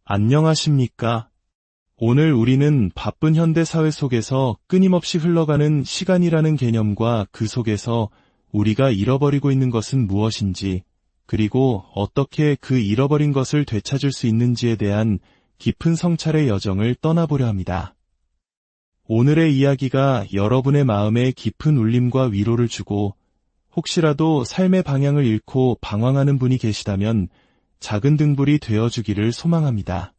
안녕하십니까? 오늘 우리는 바쁜 현대 사회 속에서 끊임없이 흘러가는 시간이라는 개념과 그 속에서 우리가 잃어버리고 있는 것은 무엇인지, 그리고 어떻게 그 잃어버린 것을 되찾을 수 있는지에 대한 깊은 성찰의 여정을 떠나보려 합니다. 오늘의 이야기가 여러분의 마음에 깊은 울림과 위로를 주고 혹시라도 삶의 방향을 잃고 방황하는 분이 계시다면 작은 등불이 되어주기를 소망합니다.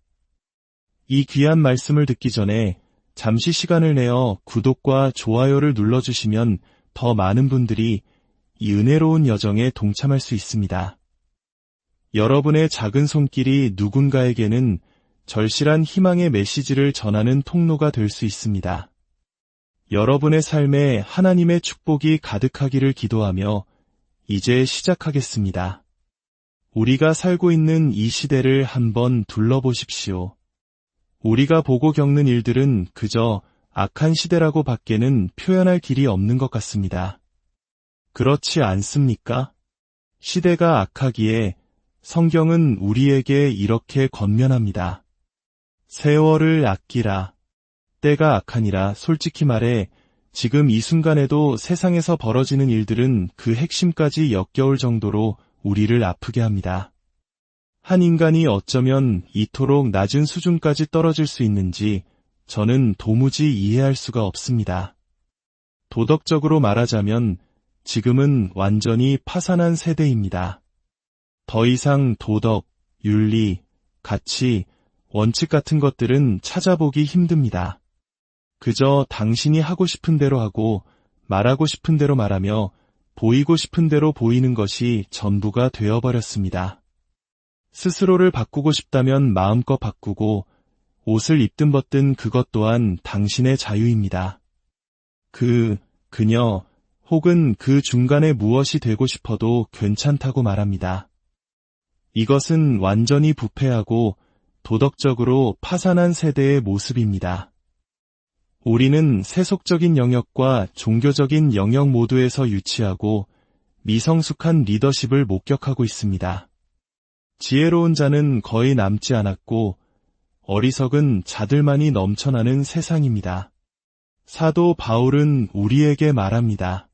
이 귀한 말씀을 듣기 전에 잠시 시간을 내어 구독과 좋아요를 눌러주시면 더 많은 분들이 이 은혜로운 여정에 동참할 수 있습니다. 여러분의 작은 손길이 누군가에게는 절실한 희망의 메시지를 전하는 통로가 될 수 있습니다. 여러분의 삶에 하나님의 축복이 가득하기를 기도하며 이제 시작하겠습니다. 우리가 살고 있는 이 시대를 한번 둘러보십시오. 우리가 보고 겪는 일들은 그저 악한 시대라고 밖에는 표현할 길이 없는 것 같습니다. 그렇지 않습니까? 시대가 악하기에 성경은 우리에게 이렇게 권면합니다. 세월을 아끼라. 때가 악하니라. 솔직히 말해 지금 이 순간에도 세상에서 벌어지는 일들은 그 핵심까지 역겨울 정도로 우리를 아프게 합니다. 한 인간이 어쩌면 이토록 낮은 수준까지 떨어질 수 있는지 저는 도무지 이해할 수가 없습니다. 도덕적으로 말하자면 지금은 완전히 파산한 세대입니다. 더 이상 도덕, 윤리, 가치, 원칙 같은 것들은 찾아보기 힘듭니다. 그저 당신이 하고 싶은 대로 하고 말하고 싶은 대로 말하며 보이고 싶은 대로 보이는 것이 전부가 되어버렸습니다. 스스로를 바꾸고 싶다면 마음껏 바꾸고 옷을 입든 벗든 그것 또한 당신의 자유입니다. 그녀 혹은 그 중간에 무엇이 되고 싶어도 괜찮다고 말합니다. 이것은 완전히 부패하고 도덕적으로 파산한 세대의 모습입니다. 우리는 세속적인 영역과 종교적인 영역 모두에서 유치하고 미성숙한 리더십을 목격하고 있습니다. 지혜로운 자는 거의 남지 않았고 어리석은 자들만이 넘쳐나는 세상입니다. 사도 바울은 우리에게 말합니다.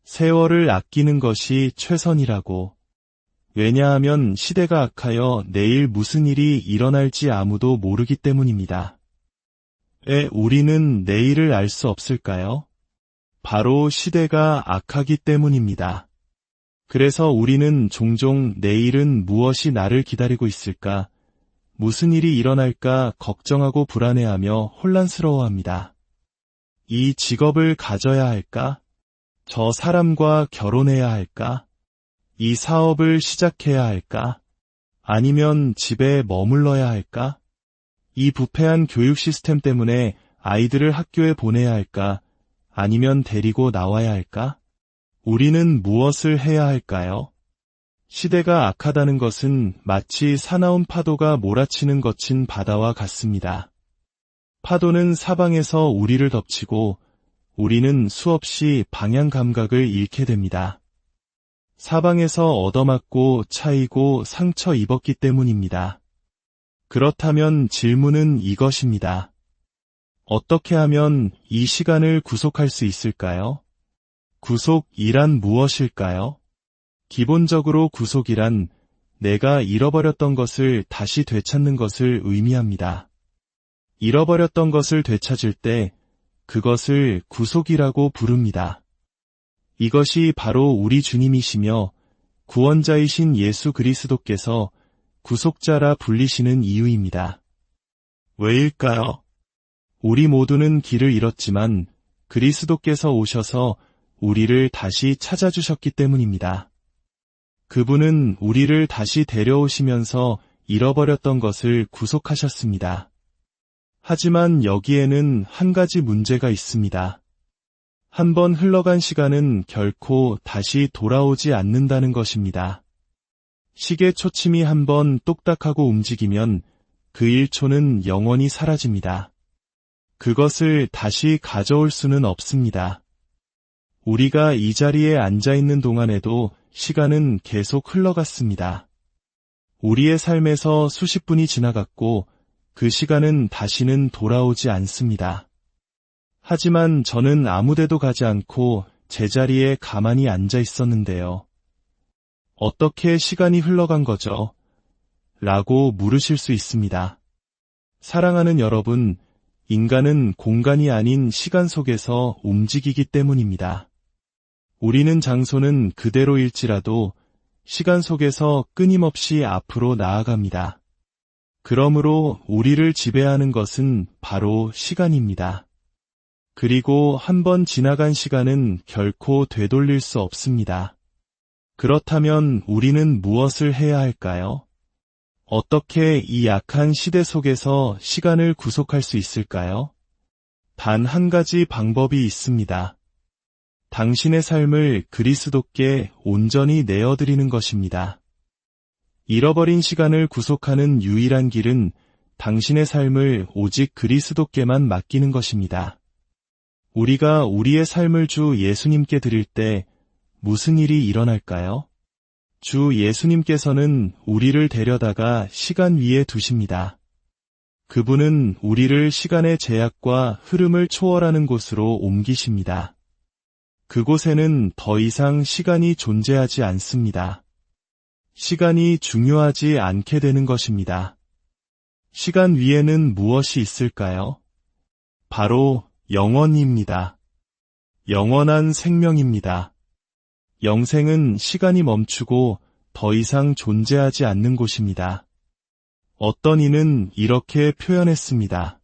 세월을 아끼는 것이 최선이라고. 왜냐하면 시대가 악하여 내일 무슨 일이 일어날지 아무도 모르기 때문입니다. 왜 우리는 내일을 알 수 없을까요? 바로 시대가 악하기 때문입니다. 그래서 우리는 종종 내일은 무엇이 나를 기다리고 있을까, 무슨 일이 일어날까 걱정하고 불안해하며 혼란스러워합니다. 이 직업을 가져야 할까? 저 사람과 결혼해야 할까? 이 사업을 시작해야 할까? 아니면 집에 머물러야 할까? 이 부패한 교육 시스템 때문에 아이들을 학교에 보내야 할까? 아니면 데리고 나와야 할까? 우리는 무엇을 해야 할까요? 시대가 악하다는 것은 마치 사나운 파도가 몰아치는 거친 바다와 같습니다. 파도는 사방에서 우리를 덮치고 우리는 수없이 방향 감각을 잃게 됩니다. 사방에서 얻어맞고 차이고 상처 입었기 때문입니다. 그렇다면 질문은 이것입니다. 어떻게 하면 이 시간을 구속할 수 있을까요? 구속이란 무엇일까요? 기본적으로 구속이란 내가 잃어버렸던 것을 다시 되찾는 것을 의미합니다. 잃어버렸던 것을 되찾을 때 그것을 구속이라고 부릅니다. 이것이 바로 우리 주님이시며 구원자이신 예수 그리스도께서 구속자라 불리시는 이유입니다. 왜일까요? 우리 모두는 길을 잃었지만 그리스도께서 오셔서 우리를 다시 찾아주셨기 때문입니다. 그분은 우리를 다시 데려오시면서 잃어버렸던 것을 구속하셨습니다. 하지만 여기에는 한 가지 문제가 있습니다. 한번 흘러간 시간은 결코 다시 돌아오지 않는다는 것입니다. 시계 초침이 한번 똑딱하고 움직이면 그 1초는 영원히 사라집니다. 그것을 다시 가져올 수는 없습니다. 우리가 이 자리에 앉아 있는 동안에도 시간은 계속 흘러갔습니다. 우리의 삶에서 수십 분이 지나갔고 그 시간은 다시는 돌아오지 않습니다. 하지만 저는 아무데도 가지 않고 제자리에 가만히 앉아 있었는데요. 어떻게 시간이 흘러간 거죠? 라고 물으실 수 있습니다. 사랑하는 여러분, 인간은 공간이 아닌 시간 속에서 움직이기 때문입니다. 우리는 장소는 그대로일지라도 시간 속에서 끊임없이 앞으로 나아갑니다. 그러므로 우리를 지배하는 것은 바로 시간입니다. 그리고 한 번 지나간 시간은 결코 되돌릴 수 없습니다. 그렇다면 우리는 무엇을 해야 할까요? 어떻게 이 약한 시대 속에서 시간을 구속할 수 있을까요? 단 한 가지 방법이 있습니다. 당신의 삶을 그리스도께 온전히 내어드리는 것입니다. 잃어버린 시간을 구속하는 유일한 길은 당신의 삶을 오직 그리스도께만 맡기는 것입니다. 우리가 우리의 삶을 주 예수님께 드릴 때 무슨 일이 일어날까요? 주 예수님께서는 우리를 데려다가 시간 위에 두십니다. 그분은 우리를 시간의 제약과 흐름을 초월하는 곳으로 옮기십니다. 그곳에는 더 이상 시간이 존재하지 않습니다. 시간이 중요하지 않게 되는 것입니다. 시간 위에는 무엇이 있을까요? 바로 영원입니다. 영원한 생명입니다. 영생은 시간이 멈추고 더 이상 존재하지 않는 곳입니다. 어떤 이는 이렇게 표현했습니다.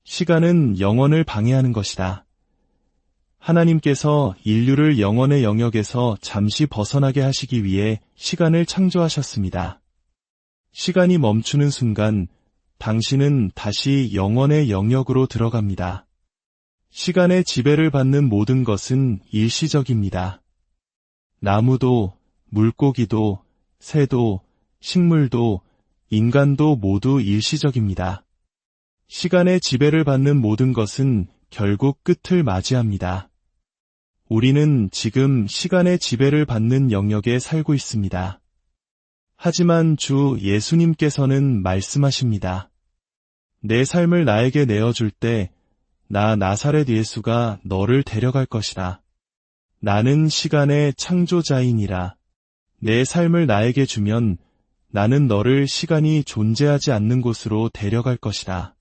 시간은 영원을 방해하는 것이다. 하나님께서 인류를 영원의 영역에서 잠시 벗어나게 하시기 위해 시간을 창조하셨습니다. 시간이 멈추는 순간 당신은 다시 영원의 영역으로 들어갑니다. 시간의 지배를 받는 모든 것은 일시적입니다. 나무도, 물고기도, 새도, 식물도, 인간도 모두 일시적입니다. 시간의 지배를 받는 모든 것은 결국 끝을 맞이합니다. 우리는 지금 시간의 지배를 받는 영역에 살고 있습니다. 하지만 주 예수님께서는 말씀하십니다. 내 삶을 나에게 내어줄 때 나 나사렛 예수가 너를 데려갈 것이라. 나는 시간의 창조자이니라. 내 삶을 나에게 주면 나는 너를 시간이 존재하지 않는 곳으로 데려갈 것이다.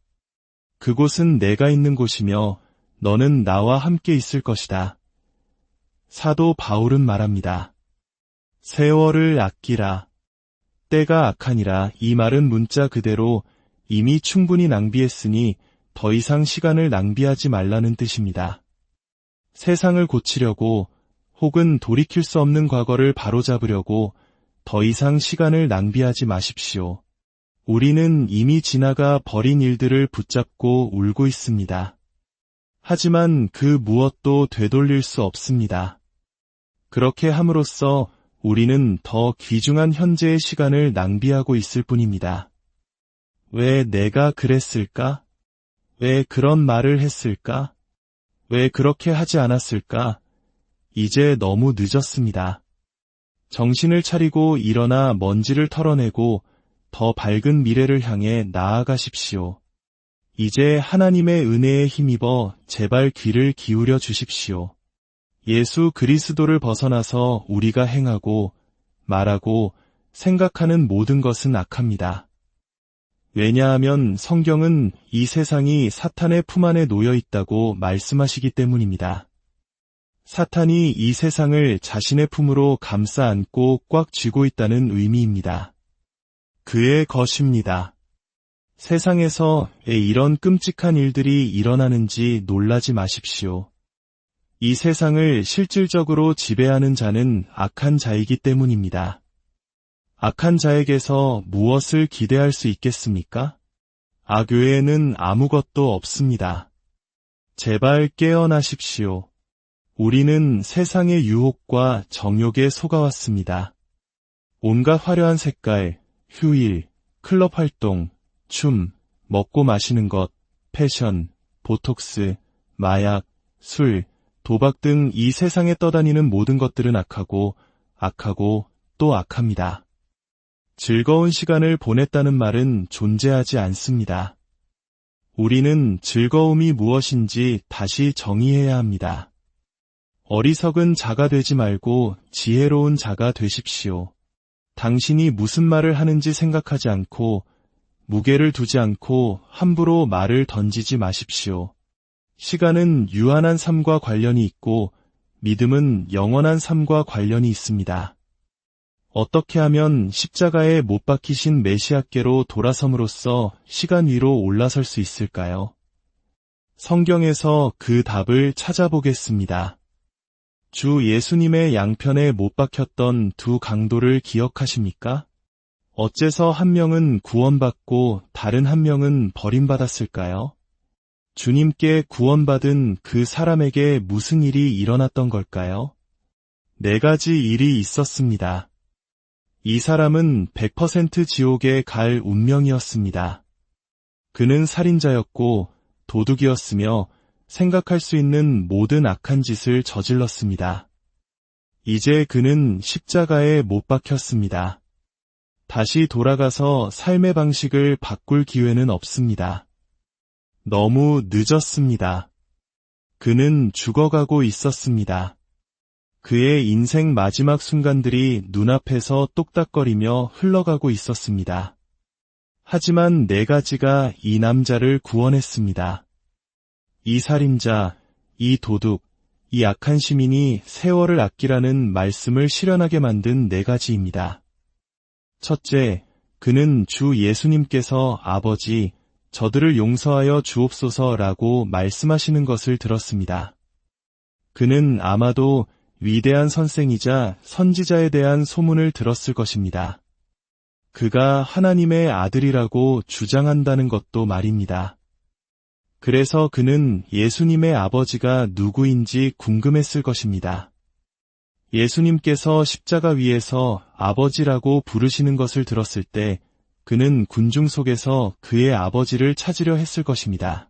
그곳은 내가 있는 곳이며 너는 나와 함께 있을 것이다. 사도 바울은 말합니다. 세월을 아끼라. 때가 악하니라. 이 말은 문자 그대로 이미 충분히 낭비했으니 더 이상 시간을 낭비하지 말라는 뜻입니다. 세상을 고치려고 혹은 돌이킬 수 없는 과거를 바로잡으려고 더 이상 시간을 낭비하지 마십시오. 우리는 이미 지나가 버린 일들을 붙잡고 울고 있습니다. 하지만 그 무엇도 되돌릴 수 없습니다. 그렇게 함으로써 우리는 더 귀중한 현재의 시간을 낭비하고 있을 뿐입니다. 왜 내가 그랬을까? 왜 그런 말을 했을까? 왜 그렇게 하지 않았을까? 이제 너무 늦었습니다. 정신을 차리고 일어나 먼지를 털어내고 더 밝은 미래를 향해 나아가십시오. 이제 하나님의 은혜에 힘입어 제발 귀를 기울여 주십시오. 예수 그리스도를 벗어나서 우리가 행하고 말하고 생각하는 모든 것은 악합니다. 왜냐하면 성경은 이 세상이 사탄의 품 안에 놓여 있다고 말씀하시기 때문입니다. 사탄이 이 세상을 자신의 품으로 감싸 안고 꽉 쥐고 있다는 의미입니다. 그의 것입니다. 세상에서 왜 이런 끔찍한 일들이 일어나는지 놀라지 마십시오. 이 세상을 실질적으로 지배하는 자는 악한 자이기 때문입니다. 악한 자에게서 무엇을 기대할 수 있겠습니까? 악 외에는 아무것도 없습니다. 제발 깨어나십시오. 우리는 세상의 유혹과 정욕에 속아왔습니다. 온갖 화려한 색깔, 휴일, 클럽 활동, 춤, 먹고 마시는 것, 패션, 보톡스, 마약, 술, 도박 등 이 세상에 떠다니는 모든 것들은 악하고 또 악합니다. 즐거운 시간을 보냈다는 말은 존재하지 않습니다. 우리는 즐거움이 무엇인지 다시 정의해야 합니다. 어리석은 자가 되지 말고 지혜로운 자가 되십시오. 당신이 무슨 말을 하는지 생각하지 않고 무게를 두지 않고 함부로 말을 던지지 마십시오. 시간은 유한한 삶과 관련이 있고 믿음은 영원한 삶과 관련이 있습니다. 어떻게 하면 십자가에 못 박히신 메시아께로 돌아섬으로써 시간 위로 올라설 수 있을까요? 성경에서 그 답을 찾아보겠습니다. 주 예수님의 양편에 못 박혔던 두 강도를 기억하십니까? 어째서 한 명은 구원받고 다른 한 명은 버림받았을까요? 주님께 구원받은 그 사람에게 무슨 일이 일어났던 걸까요? 4가지 일이 있었습니다. 이 사람은 100% 지옥에 갈 운명이었습니다. 그는 살인자였고 도둑이었으며 생각할 수 있는 모든 악한 짓을 저질렀습니다. 이제 그는 십자가에 못 박혔습니다. 다시 돌아가서 삶의 방식을 바꿀 기회는 없습니다. 너무 늦었습니다. 그는 죽어가고 있었습니다. 그의 인생 마지막 순간들이 눈앞에서 똑딱거리며 흘러가고 있었습니다. 하지만 4가지가 이 남자를 구원했습니다. 이 살인자, 이 도둑, 이 악한 시민이 세월을 아끼라는 말씀을 실현하게 만든 4가지입니다. 첫째, 그는 주 예수님께서 아버지, 저들을 용서하여 주옵소서라고 말씀하시는 것을 들었습니다. 그는 아마도 위대한 선생이자 선지자에 대한 소문을 들었을 것입니다. 그가 하나님의 아들이라고 주장한다는 것도 말입니다. 그래서 그는 예수님의 아버지가 누구인지 궁금했을 것입니다. 예수님께서 십자가 위에서 아버지라고 부르시는 것을 들었을 때 그는 군중 속에서 그의 아버지를 찾으려 했을 것입니다.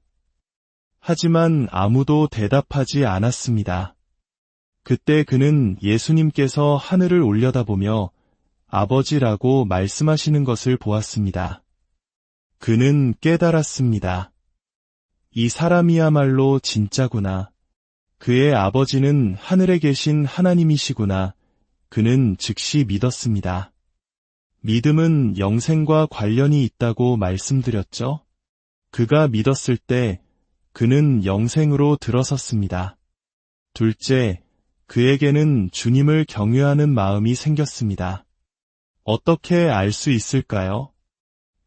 하지만 아무도 대답하지 않았습니다. 그때 그는 예수님께서 하늘을 올려다보며 아버지라고 말씀하시는 것을 보았습니다. 그는 깨달았습니다. 이 사람이야말로 진짜구나. 그의 아버지는 하늘에 계신 하나님이시구나. 그는 즉시 믿었습니다. 믿음은 영생과 관련이 있다고 말씀드렸죠? 그가 믿었을 때 그는 영생으로 들어섰습니다. 둘째, 그에게는 주님을 경외하는 마음이 생겼습니다. 어떻게 알 수 있을까요?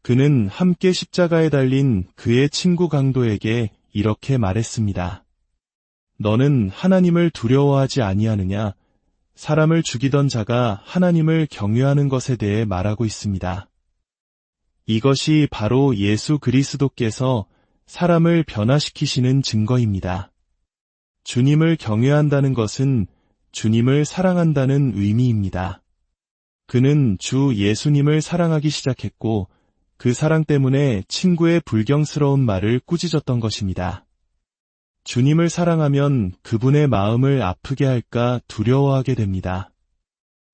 그는 함께 십자가에 달린 그의 친구 강도에게 이렇게 말했습니다. 너는 하나님을 두려워하지 아니하느냐? 사람을 죽이던 자가 하나님을 경외하는 것에 대해 말하고 있습니다. 이것이 바로 예수 그리스도께서 사람을 변화시키시는 증거입니다. 주님을 경외한다는 것은 주님을 사랑한다는 의미입니다. 그는 주 예수님을 사랑하기 시작했고 그 사랑 때문에 친구의 불경스러운 말을 꾸짖었던 것입니다. 주님을 사랑하면 그분의 마음을 아프게 할까 두려워하게 됩니다.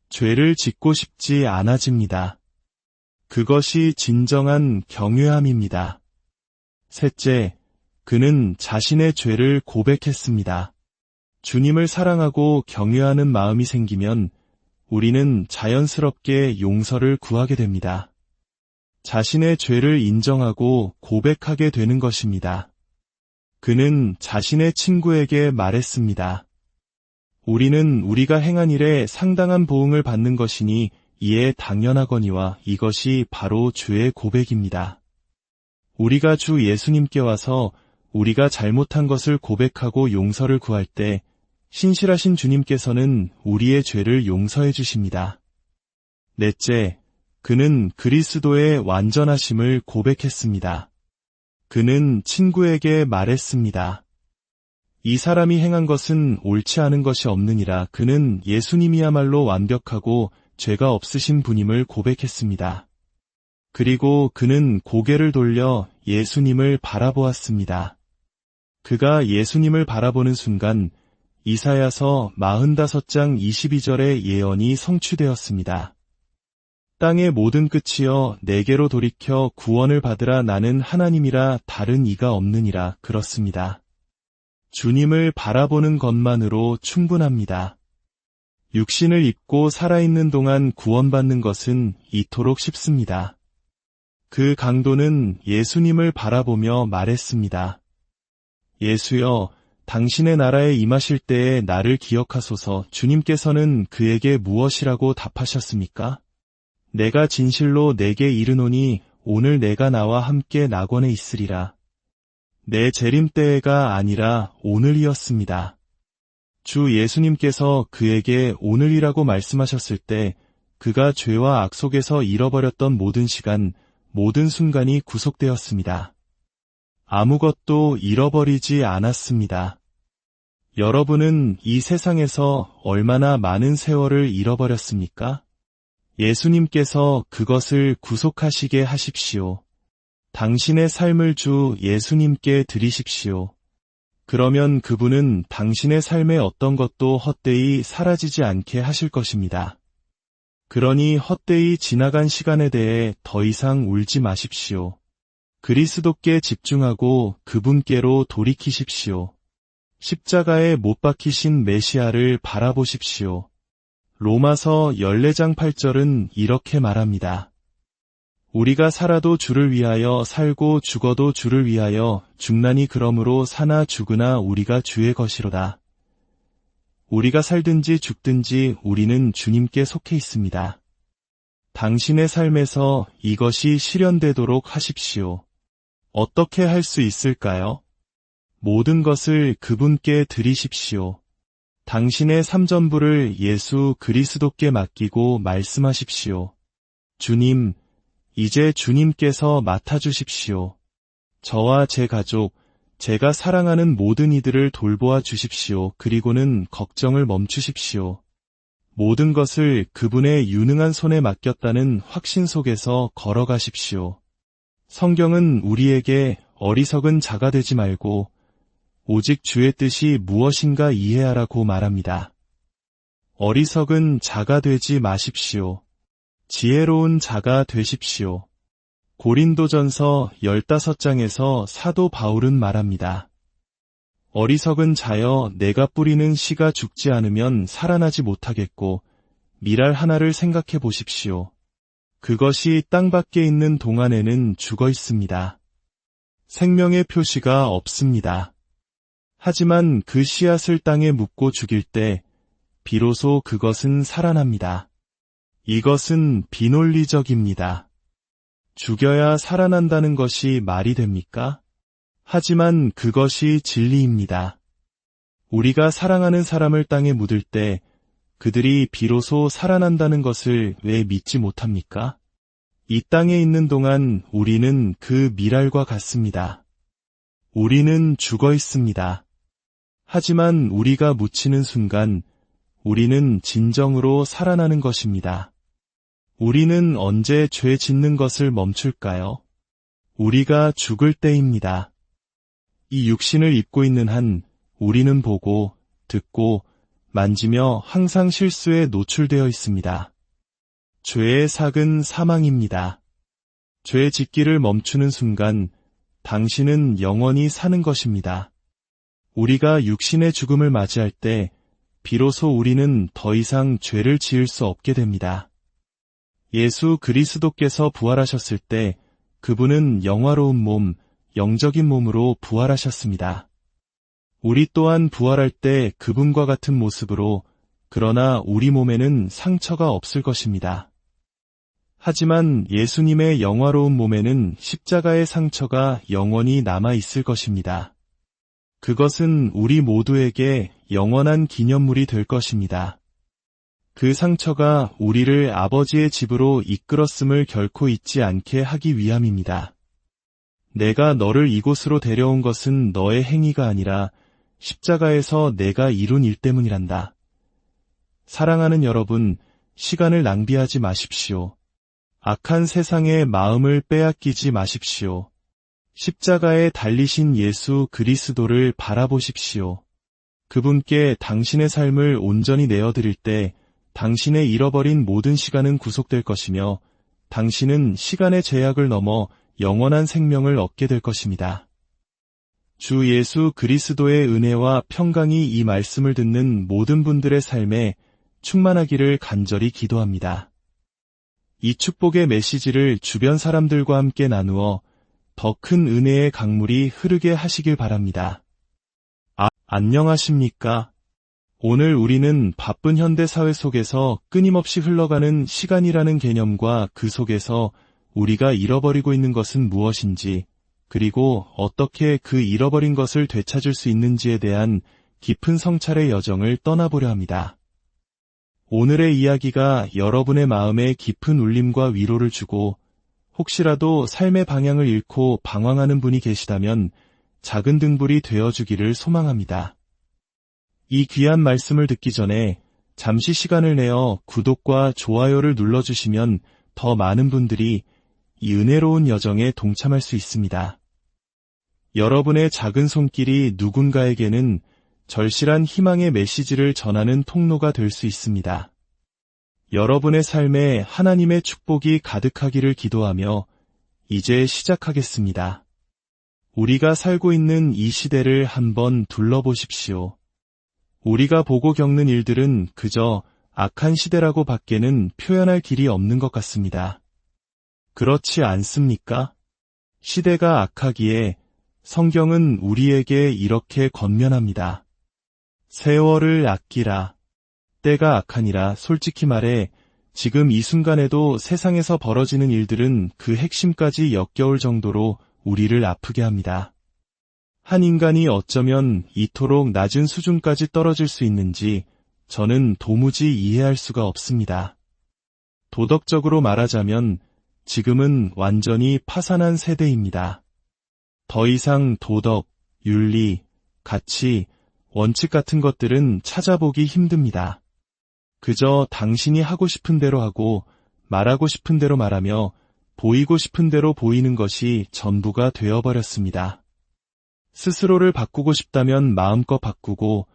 죄를 짓고 싶지 않아집니다. 그것이 진정한 경외함입니다. 셋째, 그는 자신의 죄를 고백했습니다. 주님을 사랑하고 경외하는 마음이 생기면 우리는 자연스럽게 용서를 구하게 됩니다. 자신의 죄를 인정하고 고백하게 되는 것입니다. 그는 자신의 친구에게 말했습니다. 우리는 우리가 행한 일에 상당한 보응을 받는 것이니 이에 당연하거니와 이것이 바로 죄의 고백입니다. 우리가 주 예수님께 와서 우리가 잘못한 것을 고백하고 용서를 구할 때 신실하신 주님께서는 우리의 죄를 용서해 주십니다. 넷째, 그는 그리스도의 완전하심을 고백했습니다. 그는 친구에게 말했습니다. 이 사람이 행한 것은 옳지 않은 것이 없느니라. 그는 예수님이야말로 완벽하고 죄가 없으신 분임을 고백했습니다. 그리고 그는 고개를 돌려 예수님을 바라보았습니다. 그가 예수님을 바라보는 순간 이사야서 45장 22절의 예언이 성취되었습니다. 땅의 모든 끝이여 내게로 돌이켜 구원을 받으라. 나는 하나님이라 다른 이가 없느니라. 그렇습니다. 주님을 바라보는 것만으로 충분합니다. 육신을 입고 살아있는 동안 구원받는 것은 이토록 쉽습니다. 그 강도는 예수님을 바라보며 말했습니다. 예수여, 당신의 나라에 임하실 때에 나를 기억하소서. 주님께서는 그에게 무엇이라고 답하셨습니까? 내가 진실로 내게 이르노니 오늘 내가 나와 함께 낙원에 있으리라. 내 재림 때가 아니라 오늘이었습니다. 주 예수님께서 그에게 오늘이라고 말씀하셨을 때 그가 죄와 악 속에서 잃어버렸던 모든 시간, 모든 순간이 구속되었습니다. 아무것도 잃어버리지 않았습니다. 여러분은 이 세상에서 얼마나 많은 세월을 잃어버렸습니까? 예수님께서 그것을 구속하시게 하십시오. 당신의 삶을 주 예수님께 드리십시오. 그러면 그분은 당신의 삶의 어떤 것도 헛되이 사라지지 않게 하실 것입니다. 그러니 헛되이 지나간 시간에 대해 더 이상 울지 마십시오. 그리스도께 집중하고 그분께로 돌이키십시오. 십자가에 못 박히신 메시아를 바라보십시오. 로마서 14장 8절은 이렇게 말합니다. 우리가 살아도 주를 위하여 살고 죽어도 주를 위하여 죽나니 그러므로 사나 죽으나 우리가 주의 것이로다. 우리가 살든지 죽든지 우리는 주님께 속해 있습니다. 당신의 삶에서 이것이 실현되도록 하십시오. 어떻게 할 수 있을까요? 모든 것을 그분께 드리십시오. 당신의 삶 전부를 예수 그리스도께 맡기고 말씀하십시오. 주님, 이제 주님께서 맡아주십시오. 저와 제 가족, 제가 사랑하는 모든 이들을 돌보아 주십시오. 그리고는 걱정을 멈추십시오. 모든 것을 그분의 유능한 손에 맡겼다는 확신 속에서 걸어가십시오. 성경은 우리에게 어리석은 자가 되지 말고 오직 주의 뜻이 무엇인가 이해하라고 말합니다. 어리석은 자가 되지 마십시오. 지혜로운 자가 되십시오. 고린도전서 15장에서 사도 바울은 말합니다. 어리석은 자여, 내가 뿌리는 씨가 죽지 않으면 살아나지 못하겠고 밀알 하나를 생각해 보십시오. 그것이 땅 밖에 있는 동안에는 죽어 있습니다. 생명의 표시가 없습니다. 하지만 그 씨앗을 땅에 묻고 죽일 때 비로소 그것은 살아납니다. 이것은 비논리적입니다. 죽여야 살아난다는 것이 말이 됩니까? 하지만 그것이 진리입니다. 우리가 사랑하는 사람을 땅에 묻을 때 그들이 비로소 살아난다는 것을 왜 믿지 못합니까? 이 땅에 있는 동안 우리는 그 밀알과 같습니다. 우리는 죽어 있습니다. 하지만 우리가 묻히는 순간 우리는 진정으로 살아나는 것입니다. 우리는 언제 죄 짓는 것을 멈출까요? 우리가 죽을 때입니다. 이 육신을 입고 있는 한 우리는 보고, 듣고, 만지며 항상 실수에 노출되어 있습니다. 죄의 삭은 사망입니다. 죄 짓기를 멈추는 순간 당신은 영원히 사는 것입니다. 우리가 육신의 죽음을 맞이할 때 비로소 우리는 더 이상 죄를 지을 수 없게 됩니다. 예수 그리스도께서 부활하셨을 때 그분은 영화로운 몸, 영적인 몸으로 부활하셨습니다. 우리 또한 부활할 때 그분과 같은 모습으로, 그러나 우리 몸에는 상처가 없을 것입니다. 하지만 예수님의 영화로운 몸에는 십자가의 상처가 영원히 남아 있을 것입니다. 그것은 우리 모두에게 영원한 기념물이 될 것입니다. 그 상처가 우리를 아버지의 집으로 이끌었음을 결코 잊지 않게 하기 위함입니다. 내가 너를 이곳으로 데려온 것은 너의 행위가 아니라 십자가에서 내가 이룬 일 때문이란다. 사랑하는 여러분, 시간을 낭비하지 마십시오. 악한 세상의 마음을 빼앗기지 마십시오. 십자가에 달리신 예수 그리스도를 바라보십시오. 그분께 당신의 삶을 온전히 내어드릴 때 당신의 잃어버린 모든 시간은 구속될 것이며 당신은 시간의 제약을 넘어 영원한 생명을 얻게 될 것입니다. 주 예수 그리스도의 은혜와 평강이 이 말씀을 듣는 모든 분들의 삶에 충만하기를 간절히 기도합니다. 이 축복의 메시지를 주변 사람들과 함께 나누어 더 큰 은혜의 강물이 흐르게 하시길 바랍니다. 안녕하십니까? 오늘 우리는 바쁜 현대 사회 속에서 끊임없이 흘러가는 시간이라는 개념과 그 속에서 우리가 잃어버리고 있는 것은 무엇인지, 그리고 어떻게 그 잃어버린 것을 되찾을 수 있는지에 대한 깊은 성찰의 여정을 떠나보려 합니다. 오늘의 이야기가 여러분의 마음에 깊은 울림과 위로를 주고 혹시라도 삶의 방향을 잃고 방황하는 분이 계시다면 작은 등불이 되어주기를 소망합니다. 이 귀한 말씀을 듣기 전에 잠시 시간을 내어 구독과 좋아요를 눌러주시면 더 많은 분들이 이 은혜로운 여정에 동참할 수 있습니다. 여러분의 작은 손길이 누군가에게는 절실한 희망의 메시지를 전하는 통로가 될 수 있습니다. 여러분의 삶에 하나님의 축복이 가득하기를 기도하며 이제 시작하겠습니다. 우리가 살고 있는 이 시대를 한번 둘러보십시오. 우리가 보고 겪는 일들은 그저 악한 시대라고 밖에는 표현할 길이 없는 것 같습니다. 그렇지 않습니까? 시대가 악하기에 성경은 우리에게 이렇게 권면합니다. 세월을 아끼라. 때가 악하니라. 솔직히 말해 지금 이 순간에도 세상에서 벌어지는 일들은 그 핵심까지 역겨울 정도로 우리를 아프게 합니다. 한 인간이 어쩌면 이토록 낮은 수준까지 떨어질 수 있는지 저는 도무지 이해할 수가 없습니다. 도덕적으로 말하자면 지금은 완전히 파산한 세대입니다. 더 이상 도덕, 윤리, 가치, 원칙 같은 것들은 찾아보기 힘듭니다. 그저 당신이 하고 싶은 대로 하고 말하고 싶은 대로 말하며 보이고 싶은 대로 보이는 것이 전부가 되어버렸습니다. 스스로를 바꾸고 싶다면 마음껏 바꾸고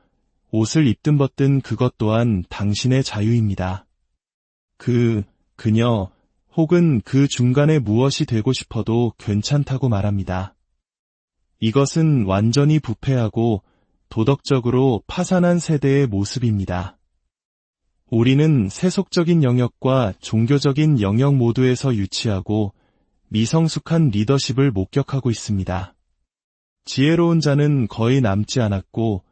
옷을 입든 벗든 그것 또한 당신의 자유입니다. 그녀 혹은 그 중간에 무엇이 되고 싶어도 괜찮다고 말합니다. 이것은 완전히 부패하고 도덕적으로 파산한 세대의 모습입니다. 우리는 세속적인 영역과 종교적인 영역 모두에서 유치하고 미성숙한 리더십을 목격하고 있습니다. 지혜로운 자는 거의 남지 않았고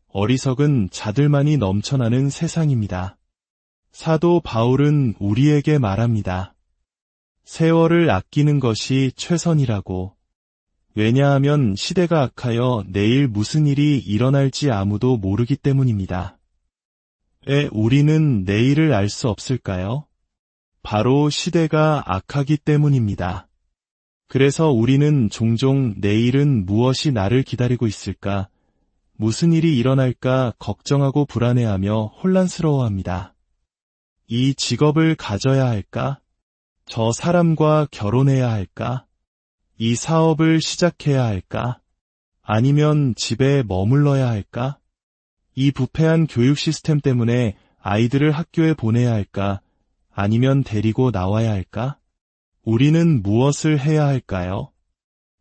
어리석은 자들만이 넘쳐나는 세상입니다. 사도 바울은 우리에게 말합니다. 세월을 아끼는 것이 최선이라고. 왜냐하면 시대가 악하여 내일 무슨 일이 일어날지 아무도 모르기 때문입니다. 우리는 내일을 알 수 없을까요? 바로 시대가 악하기 때문입니다. 그래서 우리는 종종 내일은 무엇이 나를 기다리고 있을까, 무슨 일이 일어날까 걱정하고 불안해하며 혼란스러워합니다. 이 직업을 가져야 할까? 저 사람과 결혼해야 할까? 이 사업을 시작해야 할까? 아니면 집에 머물러야 할까? 이 부패한 교육 시스템 때문에 아이들을 학교에 보내야 할까? 아니면 데리고 나와야 할까? 우리는 무엇을 해야 할까요?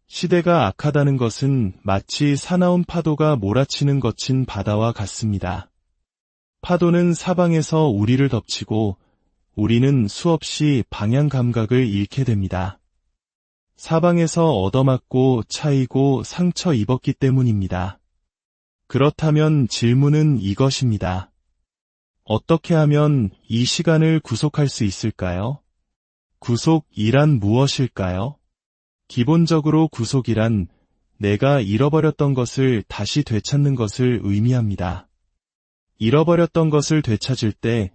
시대가 악하다는 것은 마치 사나운 파도가 몰아치는 거친 바다와 같습니다. 파도는 사방에서 우리를 덮치고 우리는 수없이 방향 감각을 잃게 됩니다. 사방에서 얻어맞고 차이고 상처 입었기 때문입니다. 그렇다면 질문은 이것입니다. 어떻게 하면 이 시간을 구속할 수 있을까요? 구속이란 무엇일까요? 기본적으로 구속이란 내가 잃어버렸던 것을 다시 되찾는 것을 의미합니다. 잃어버렸던 것을 되찾을 때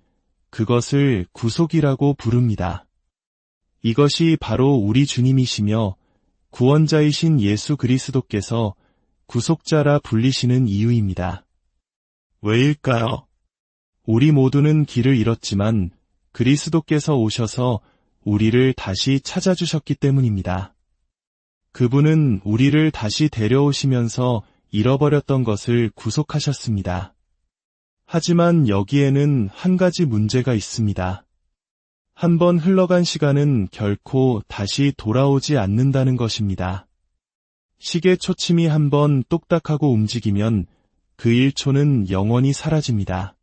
그것을 구속이라고 부릅니다. 이것이 바로 우리 주님이시며 구원자이신 예수 그리스도께서 구속자라 불리시는 이유입니다. 왜일까요? 우리 모두는 길을 잃었지만 그리스도께서 오셔서 우리를 다시 찾아주셨기 때문입니다. 그분은 우리를 다시 데려오시면서 잃어버렸던 것을 구속하셨습니다. 하지만 여기에는 한 가지 문제가 있습니다. 한번 흘러간 시간은 결코 다시 돌아오지 않는다는 것입니다. 시계 초침이 한번 똑딱하고 움직이면 그 1초는 영원히 사라집니다.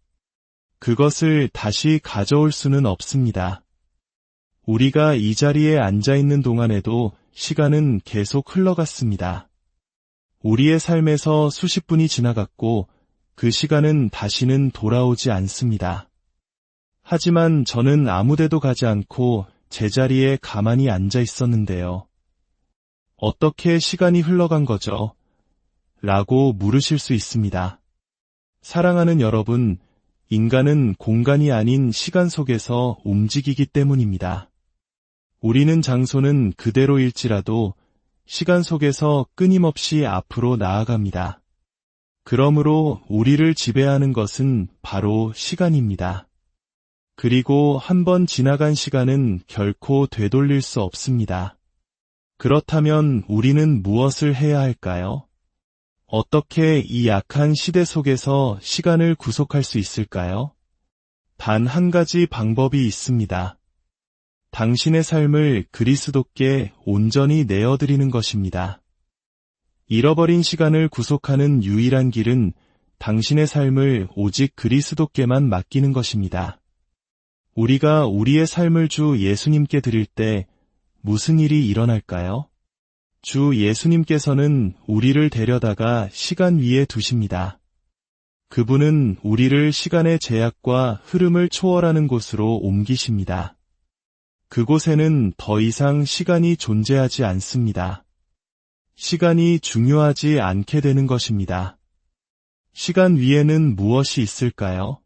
그것을 다시 가져올 수는 없습니다. 우리가 이 자리에 앉아 있는 동안에도 시간은 계속 흘러갔습니다. 우리의 삶에서 수십 분이 지나갔고 그 시간은 다시는 돌아오지 않습니다. 하지만 저는 아무데도 가지 않고 제자리에 가만히 앉아 있었는데요. 어떻게 시간이 흘러간 거죠? 라고 물으실 수 있습니다. 사랑하는 여러분, 인간은 공간이 아닌 시간 속에서 움직이기 때문입니다. 우리는 장소는 그대로일지라도 시간 속에서 끊임없이 앞으로 나아갑니다. 그러므로 우리를 지배하는 것은 바로 시간입니다. 그리고 한번 지나간 시간은 결코 되돌릴 수 없습니다. 그렇다면 우리는 무엇을 해야 할까요? 어떻게 이 약한 시대 속에서 시간을 구속할 수 있을까요? 단 한 가지 방법이 있습니다. 당신의 삶을 그리스도께 온전히 내어드리는 것입니다. 잃어버린 시간을 구속하는 유일한 길은 당신의 삶을 오직 그리스도께만 맡기는 것입니다. 우리가 우리의 삶을 주 예수님께 드릴 때 무슨 일이 일어날까요? 주 예수님께서는 우리를 데려다가 시간 위에 두십니다. 그분은 우리를 시간의 제약과 흐름을 초월하는 곳으로 옮기십니다. 그곳에는 더 이상 시간이 존재하지 않습니다. 시간이 중요하지 않게 되는 것입니다. 시간 위에는 무엇이 있을까요?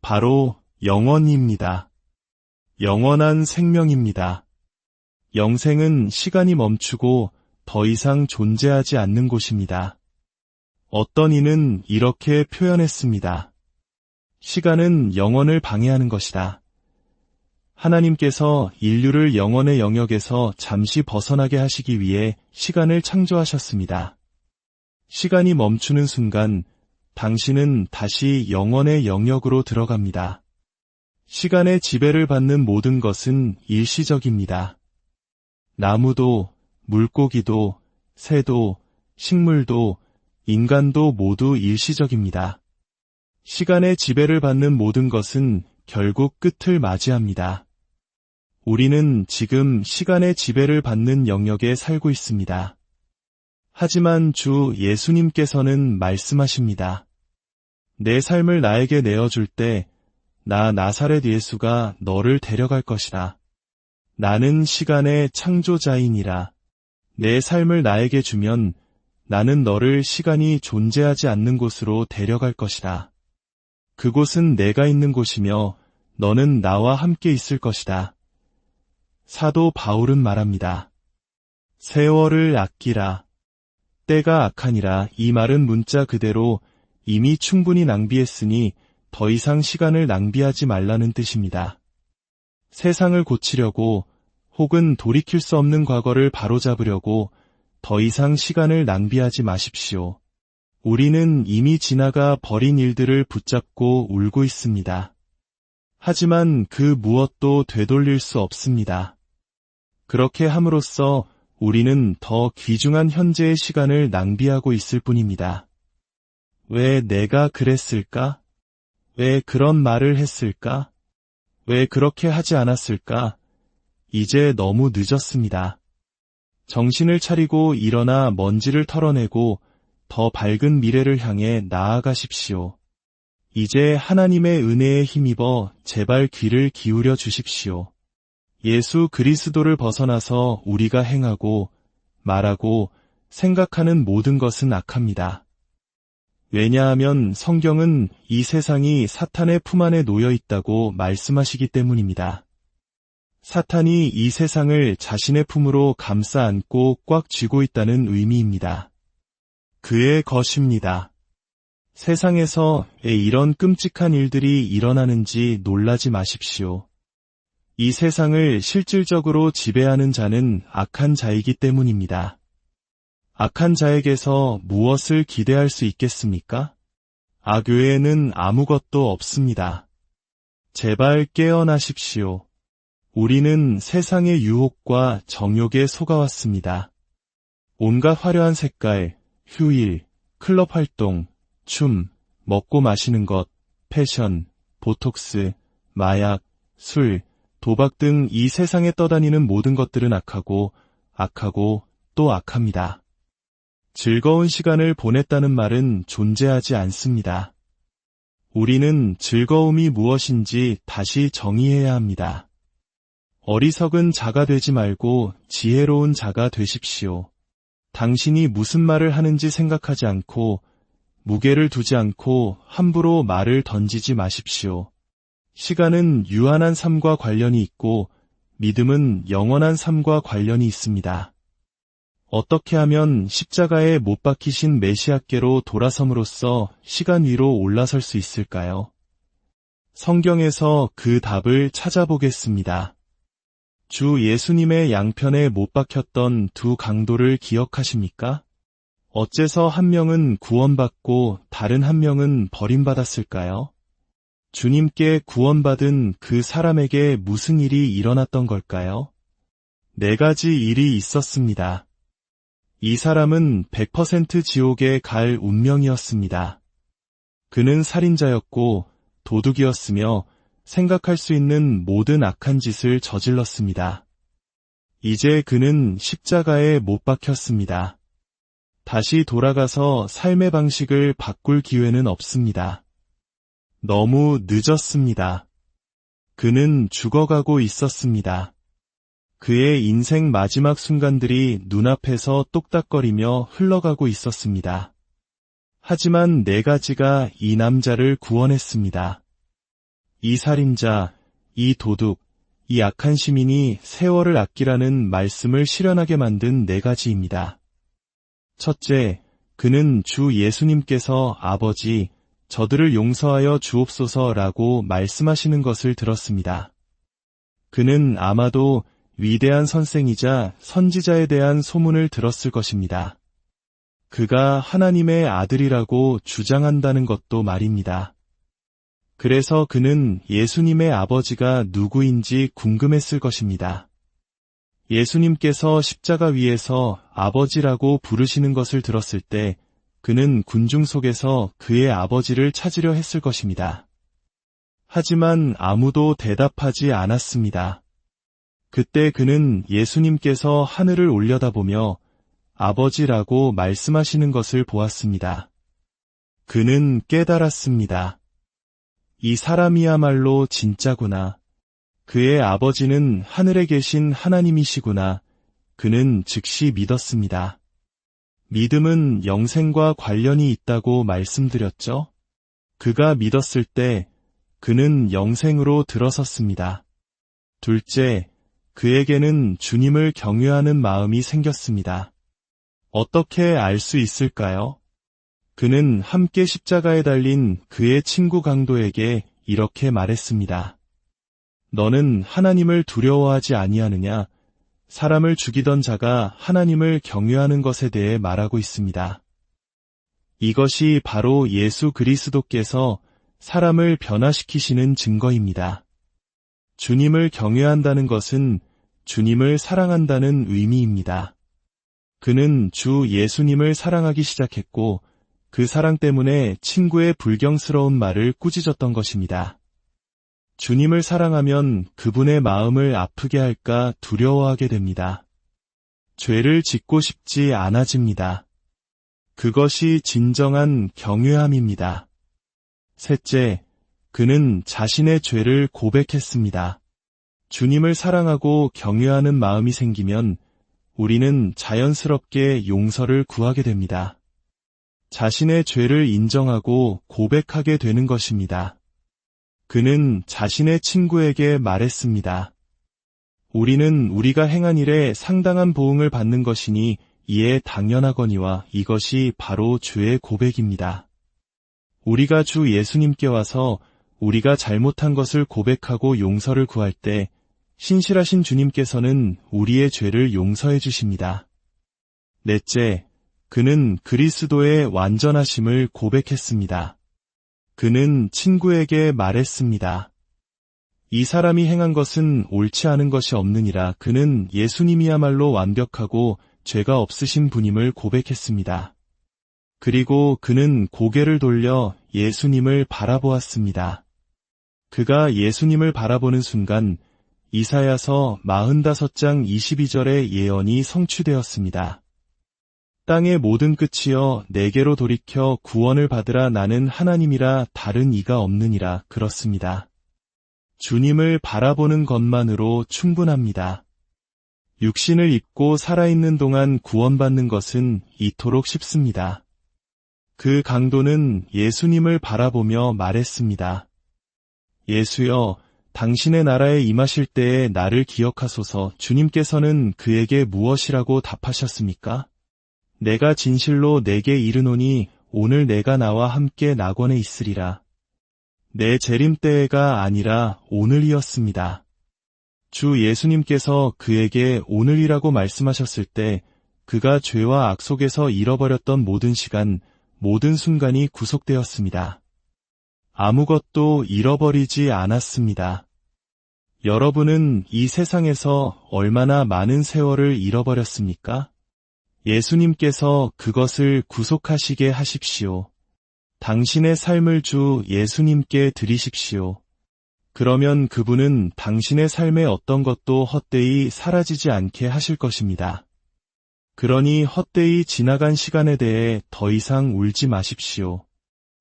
바로 영원입니다. 영원한 생명입니다. 영생은 시간이 멈추고 더 이상 존재하지 않는 곳입니다. 어떤 이는 이렇게 표현했습니다. 시간은 영원을 방해하는 것이다. 하나님께서 인류를 영원의 영역에서 잠시 벗어나게 하시기 위해 시간을 창조하셨습니다. 시간이 멈추는 순간 당신은 다시 영원의 영역으로 들어갑니다. 시간의 지배를 받는 모든 것은 일시적입니다. 나무도, 물고기도, 새도, 식물도, 인간도 모두 일시적입니다. 시간의 지배를 받는 모든 것은 결국 끝을 맞이합니다. 우리는 지금 시간의 지배를 받는 영역에 살고 있습니다. 하지만 주 예수님께서는 말씀하십니다. 내 삶을 나에게 내어줄 때 나 나사렛 예수가 너를 데려갈 것이라. 나는 시간의 창조자이니라. 내 삶을 나에게 주면 나는 너를 시간이 존재하지 않는 곳으로 데려갈 것이다. 그곳은 내가 있는 곳이며 너는 나와 함께 있을 것이다. 사도 바울은 말합니다. 세월을 아끼라. 때가 악하니라. 이 말은 문자 그대로 이미 충분히 낭비했으니 더 이상 시간을 낭비하지 말라는 뜻입니다. 세상을 고치려고 혹은 돌이킬 수 없는 과거를 바로잡으려고 더 이상 시간을 낭비하지 마십시오. 우리는 이미 지나가 버린 일들을 붙잡고 울고 있습니다. 하지만 그 무엇도 되돌릴 수 없습니다. 그렇게 함으로써 우리는 더 귀중한 현재의 시간을 낭비하고 있을 뿐입니다. 왜 내가 그랬을까? 왜 그런 말을 했을까? 왜 그렇게 하지 않았을까? 이제 너무 늦었습니다. 정신을 차리고 일어나 먼지를 털어내고 더 밝은 미래를 향해 나아가십시오. 이제 하나님의 은혜에 힘입어 제발 귀를 기울여 주십시오. 예수 그리스도를 벗어나서 우리가 행하고 말하고 생각하는 모든 것은 악합니다. 왜냐하면 성경은 이 세상이 사탄의 품 안에 놓여 있다고 말씀하시기 때문입니다. 사탄이 이 세상을 자신의 품으로 감싸 안고 꽉 쥐고 있다는 의미입니다. 그의 것입니다. 세상에서 왜 이런 끔찍한 일들이 일어나는지 놀라지 마십시오. 이 세상을 실질적으로 지배하는 자는 악한 자이기 때문입니다. 악한 자에게서 무엇을 기대할 수 있겠습니까? 악 외에는 아무것도 없습니다. 제발 깨어나십시오. 우리는 세상의 유혹과 정욕에 속아왔습니다. 온갖 화려한 색깔, 휴일, 클럽 활동, 춤, 먹고 마시는 것, 패션, 보톡스, 마약, 술, 도박 등 이 세상에 떠다니는 모든 것들은 악하고 또 악합니다. 즐거운 시간을 보냈다는 말은 존재하지 않습니다. 우리는 즐거움이 무엇인지 다시 정의해야 합니다. 어리석은 자가 되지 말고 지혜로운 자가 되십시오. 당신이 무슨 말을 하는지 생각하지 않고 무게를 두지 않고 함부로 말을 던지지 마십시오. 시간은 유한한 삶과 관련이 있고 믿음은 영원한 삶과 관련이 있습니다. 어떻게 하면 십자가에 못 박히신 메시아께로 돌아섬으로써 시간 위로 올라설 수 있을까요? 성경에서 그 답을 찾아보겠습니다. 주 예수님의 양편에 못 박혔던 두 강도를 기억하십니까? 어째서 한 명은 구원받고 다른 한 명은 버림받았을까요? 주님께 구원받은 그 사람에게 무슨 일이 일어났던 걸까요? 4가지 일이 있었습니다. 이 사람은 100% 지옥에 갈 운명이었습니다. 그는 살인자였고 도둑이었으며 생각할 수 있는 모든 악한 짓을 저질렀습니다. 이제 그는 십자가에 못 박혔습니다. 다시 돌아가서 삶의 방식을 바꿀 기회는 없습니다. 너무 늦었습니다. 그는 죽어가고 있었습니다. 그의 인생 마지막 순간들이 눈앞에서 똑딱거리며 흘러가고 있었습니다. 하지만 4가지가 이 남자를 구원했습니다. 이 살인자, 이 도둑, 이 악한 시민이 세월을 아끼라는 말씀을 실현하게 만든 4가지입니다. 첫째, 그는 주 예수님께서 아버지, 저들을 용서하여 주옵소서라고 말씀하시는 것을 들었습니다. 그는 아마도 위대한 선생이자 선지자에 대한 소문을 들었을 것입니다. 그가 하나님의 아들이라고 주장한다는 것도 말입니다. 그래서 그는 예수님의 아버지가 누구인지 궁금했을 것입니다. 예수님께서 십자가 위에서 아버지라고 부르시는 것을 들었을 때 그는 군중 속에서 그의 아버지를 찾으려 했을 것입니다. 하지만 아무도 대답하지 않았습니다. 그때 그는 예수님께서 하늘을 올려다보며 아버지라고 말씀하시는 것을 보았습니다. 그는 깨달았습니다. 이 사람이야말로 진짜구나. 그의 아버지는 하늘에 계신 하나님이시구나. 그는 즉시 믿었습니다. 믿음은 영생과 관련이 있다고 말씀드렸죠? 그가 믿었을 때 그는 영생으로 들어섰습니다. 둘째, 그에게는 주님을 경외하는 마음이 생겼습니다. 어떻게 알 수 있을까요? 그는 함께 십자가에 달린 그의 친구 강도에게 이렇게 말했습니다. 너는 하나님을 두려워하지 아니하느냐? 사람을 죽이던 자가 하나님을 경외하는 것에 대해 말하고 있습니다. 이것이 바로 예수 그리스도께서 사람을 변화시키시는 증거입니다. 주님을 경외한다는 것은 주님을 사랑한다는 의미입니다. 그는 주 예수님을 사랑하기 시작했고 그 사랑 때문에 친구의 불경스러운 말을 꾸짖었던 것입니다. 주님을 사랑하면 그분의 마음을 아프게 할까 두려워하게 됩니다. 죄를 짓고 싶지 않아집니다. 그것이 진정한 경외함입니다. 셋째, 그는 자신의 죄를 고백했습니다. 주님을 사랑하고 경외하는 마음이 생기면 우리는 자연스럽게 용서를 구하게 됩니다. 자신의 죄를 인정하고 고백하게 되는 것입니다. 그는 자신의 친구에게 말했습니다. 우리는 우리가 행한 일에 상당한 보응을 받는 것이니 이에 당연하거니와 이것이 바로 죄의 고백입니다. 우리가 주 예수님께 와서 우리가 잘못한 것을 고백하고 용서를 구할 때 신실하신 주님께서는 우리의 죄를 용서해 주십니다. 넷째, 그는 그리스도의 완전하심을 고백했습니다. 그는 친구에게 말했습니다. 이 사람이 행한 것은 옳지 않은 것이 없느니라. 그는 예수님이야말로 완벽하고 죄가 없으신 분임을 고백했습니다. 그리고 그는 고개를 돌려 예수님을 바라보았습니다. 그가 예수님을 바라보는 순간 이사야서 45장 22절의 예언이 성취되었습니다. 땅의 모든 끝이여 내게로 돌이켜 구원을 받으라. 나는 하나님이라 다른 이가 없느니라. 그렇습니다. 주님을 바라보는 것만으로 충분합니다. 육신을 입고 살아있는 동안 구원받는 것은 이토록 쉽습니다. 그 강도는 예수님을 바라보며 말했습니다. 예수여, 당신의 나라에 임하실 때에 나를 기억하소서. 주님께서는 그에게 무엇이라고 답하셨습니까? 내가 진실로 내게 이르노니 오늘 내가 나와 함께 낙원에 있으리라. 내 재림 때가 아니라 오늘이었습니다. 주 예수님께서 그에게 오늘이라고 말씀하셨을 때 그가 죄와 악 속에서 잃어버렸던 모든 시간, 모든 순간이 구속되었습니다. 아무것도 잃어버리지 않았습니다. 여러분은 이 세상에서 얼마나 많은 세월을 잃어버렸습니까? 예수님께서 그것을 구속하시게 하십시오. 당신의 삶을 주 예수님께 드리십시오. 그러면 그분은 당신의 삶의 어떤 것도 헛되이 사라지지 않게 하실 것입니다. 그러니 헛되이 지나간 시간에 대해 더 이상 울지 마십시오.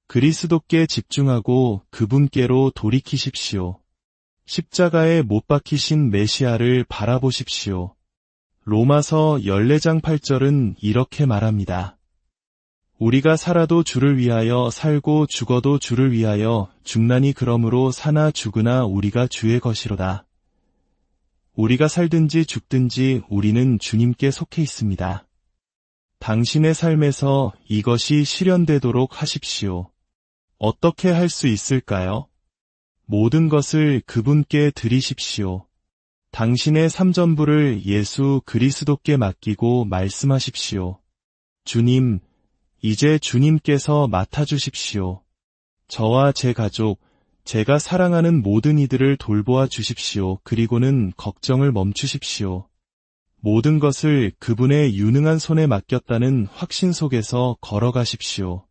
그리스도께 집중하고 그분께로 돌이키십시오. 십자가에 못 박히신 메시아를 바라보십시오. 로마서 14장 8절은 이렇게 말합니다. 우리가 살아도 주를 위하여 살고 죽어도 주를 위하여 죽나니 그러므로 사나 죽으나 우리가 주의 것이로다. 우리가 살든지 죽든지 우리는 주님께 속해 있습니다. 당신의 삶에서 이것이 실현되도록 하십시오. 어떻게 할 수 있을까요? 모든 것을 그분께 드리십시오. 당신의 삶 전부를 예수 그리스도께 맡기고 말씀하십시오. 주님, 이제 주님께서 맡아주십시오. 저와 제 가족, 제가 사랑하는 모든 이들을 돌보아 주십시오. 그리고는 걱정을 멈추십시오. 모든 것을 그분의 유능한 손에 맡겼다는 확신 속에서 걸어가십시오.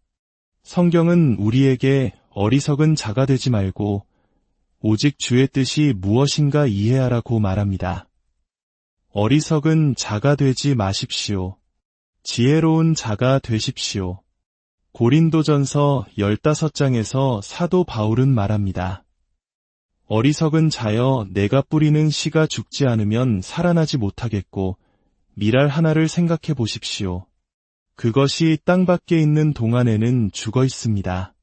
성경은 우리에게 어리석은 자가 되지 말고 오직 주의 뜻이 무엇인가 이해하라고 말합니다. 어리석은 자가 되지 마십시오. 지혜로운 자가 되십시오. 고린도전서 15장에서 사도 바울은 말합니다. 어리석은 자여, 내가 뿌리는 씨가 죽지 않으면 살아나지 못하겠고 밀알 하나를 생각해 보십시오. 그것이 땅 밖에 있는 동안에는 죽어 있습니다.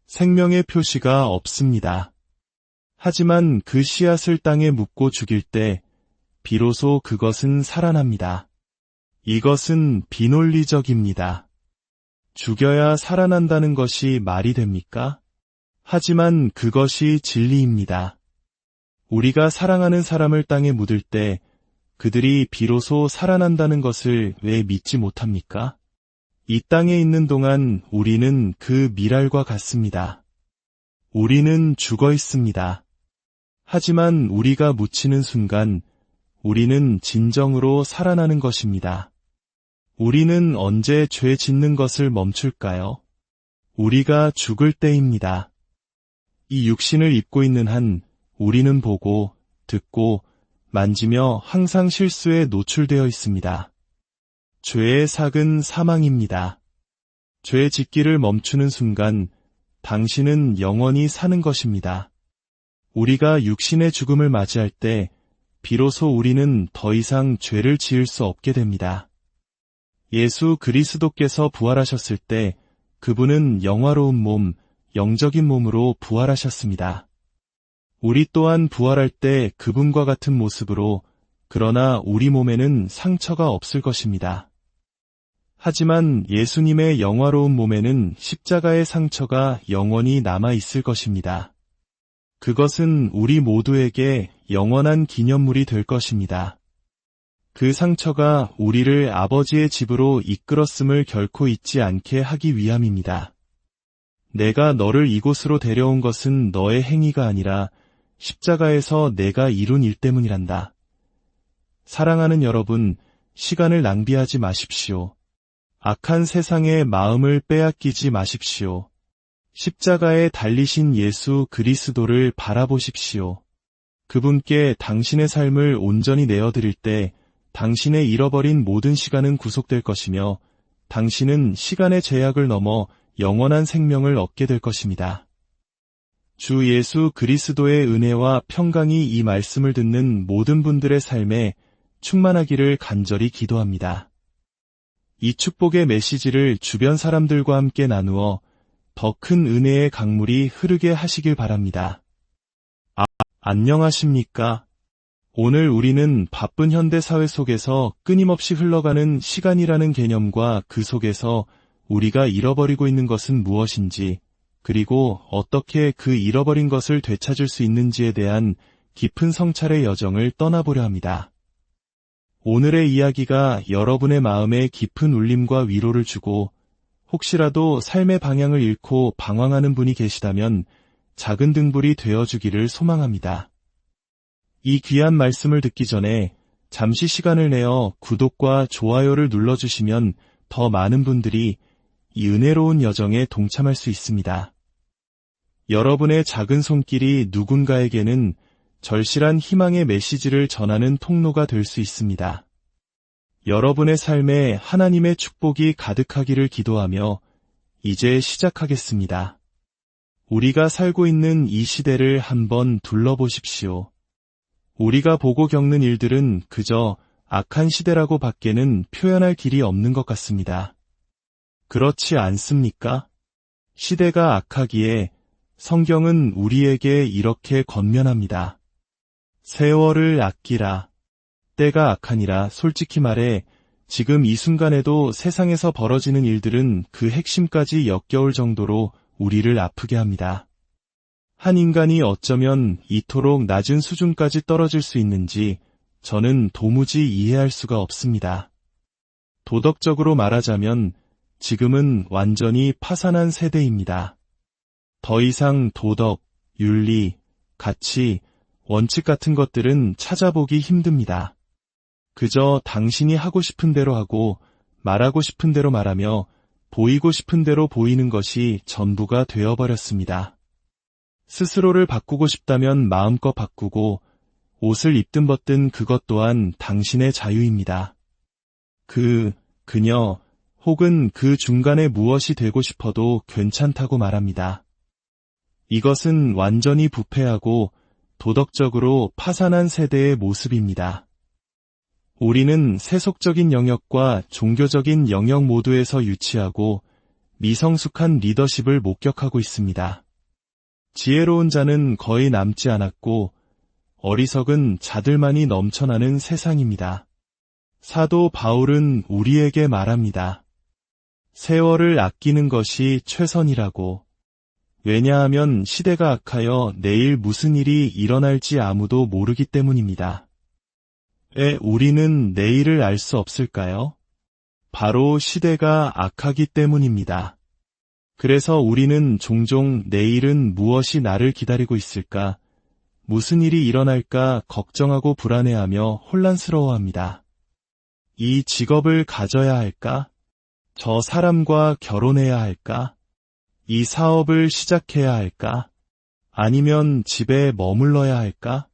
생명의 표시가 없습니다. 하지만 그 씨앗을 땅에 묻고 죽일 때 비로소 그것은 살아납니다. 이것은 비논리적입니다. 죽여야 살아난다는 것이 말이 됩니까? 하지만 그것이 진리입니다. 우리가 사랑하는 사람을 땅에 묻을 때 그들이 비로소 살아난다는 것을 왜 믿지 못합니까? 이 땅에 있는 동안 우리는 그 밀알과 같습니다. 우리는 죽어 있습니다. 하지만 우리가 묻히는 순간 우리는 진정으로 살아나는 것입니다. 우리는 언제 죄 짓는 것을 멈출까요? 우리가 죽을 때입니다. 이 육신을 입고 있는 한 우리는 보고, 듣고, 만지며 항상 실수에 노출되어 있습니다. 죄의 삭은 사망입니다. 죄 짓기를 멈추는 순간 당신은 영원히 사는 것입니다. 우리가 육신의 죽음을 맞이할 때 비로소 우리는 더 이상 죄를 지을 수 없게 됩니다. 예수 그리스도께서 부활하셨을 때 그분은 영화로운 몸, 영적인 몸으로 부활하셨습니다. 우리 또한 부활할 때 그분과 같은 모습으로, 그러나 우리 몸에는 상처가 없을 것입니다. 하지만 예수님의 영화로운 몸에는 십자가의 상처가 영원히 남아 있을 것입니다. 그것은 우리 모두에게 영원한 기념물이 될 것입니다. 그 상처가 우리를 아버지의 집으로 이끌었음을 결코 잊지 않게 하기 위함입니다. 내가 너를 이곳으로 데려온 것은 너의 행위가 아니라 십자가에서 내가 이룬 일 때문이란다. 사랑하는 여러분, 시간을 낭비하지 마십시오. 악한 세상에 마음을 빼앗기지 마십시오. 십자가에 달리신 예수 그리스도를 바라보십시오. 그분께 당신의 삶을 온전히 내어드릴 때 당신의 잃어버린 모든 시간은 구속될 것이며 당신은 시간의 제약을 넘어 영원한 생명을 얻게 될 것입니다. 주 예수 그리스도의 은혜와 평강이 이 말씀을 듣는 모든 분들의 삶에 충만하기를 간절히 기도합니다. 이 축복의 메시지를 주변 사람들과 함께 나누어 더 큰 은혜의 강물이 흐르게 하시길 바랍니다. 안녕하십니까? 오늘 우리는 바쁜 현대 사회 속에서 끊임없이 흘러가는 시간이라는 개념과 그 속에서 우리가 잃어버리고 있는 것은 무엇인지, 그리고 어떻게 그 잃어버린 것을 되찾을 수 있는지에 대한 깊은 성찰의 여정을 떠나보려 합니다. 오늘의 이야기가 여러분의 마음에 깊은 울림과 위로를 주고 혹시라도 삶의 방향을 잃고 방황하는 분이 계시다면 작은 등불이 되어주기를 소망합니다. 이 귀한 말씀을 듣기 전에 잠시 시간을 내어 구독과 좋아요를 눌러주시면 더 많은 분들이 이 은혜로운 여정에 동참할 수 있습니다. 여러분의 작은 손길이 누군가에게는 절실한 희망의 메시지를 전하는 통로가 될 수 있습니다. 여러분의 삶에 하나님의 축복이 가득하기를 기도하며 이제 시작하겠습니다. 우리가 살고 있는 이 시대를 한번 둘러보십시오. 우리가 보고 겪는 일들은 그저 악한 시대라고 밖에는 표현할 길이 없는 것 같습니다. 그렇지 않습니까? 시대가 악하기에 성경은 우리에게 이렇게 권면합니다. 세월을 아끼라. 때가 악하니라. 솔직히 말해 지금 이 순간에도 세상에서 벌어지는 일들은 그 핵심까지 역겨울 정도로 우리를 아프게 합니다. 한 인간이 어쩌면 이토록 낮은 수준까지 떨어질 수 있는지 저는 도무지 이해할 수가 없습니다. 도덕적으로 말하자면 지금은 완전히 파산한 세대입니다. 더 이상 도덕, 윤리, 가치, 원칙 같은 것들은 찾아보기 힘듭니다. 그저 당신이 하고 싶은 대로 하고 말하고 싶은 대로 말하며 보이고 싶은 대로 보이는 것이 전부가 되어버렸습니다. 스스로를 바꾸고 싶다면 마음껏 바꾸고 옷을 입든 벗든 그것 또한 당신의 자유입니다. 그녀 혹은 그 중간에 무엇이 되고 싶어도 괜찮다고 말합니다. 이것은 완전히 부패하고 도덕적으로 파산한 세대의 모습입니다. 우리는 세속적인 영역과 종교적인 영역 모두에서 유치하고 미성숙한 리더십을 목격하고 있습니다. 지혜로운 자는 거의 남지 않았고 어리석은 자들만이 넘쳐나는 세상입니다. 사도 바울은 우리에게 말합니다. 세월을 아끼는 것이 최선이라고. 왜냐하면 시대가 악하여 내일 무슨 일이 일어날지 아무도 모르기 때문입니다. 우리는 내일을 알 수 없을까요? 바로 시대가 악하기 때문입니다. 그래서 우리는 종종 내일은 무엇이 나를 기다리고 있을까, 무슨 일이 일어날까 걱정하고 불안해하며 혼란스러워합니다. 이 직업을 가져야 할까? 저 사람과 결혼해야 할까? 이 사업을 시작해야 할까? 아니면 집에 머물러야 할까?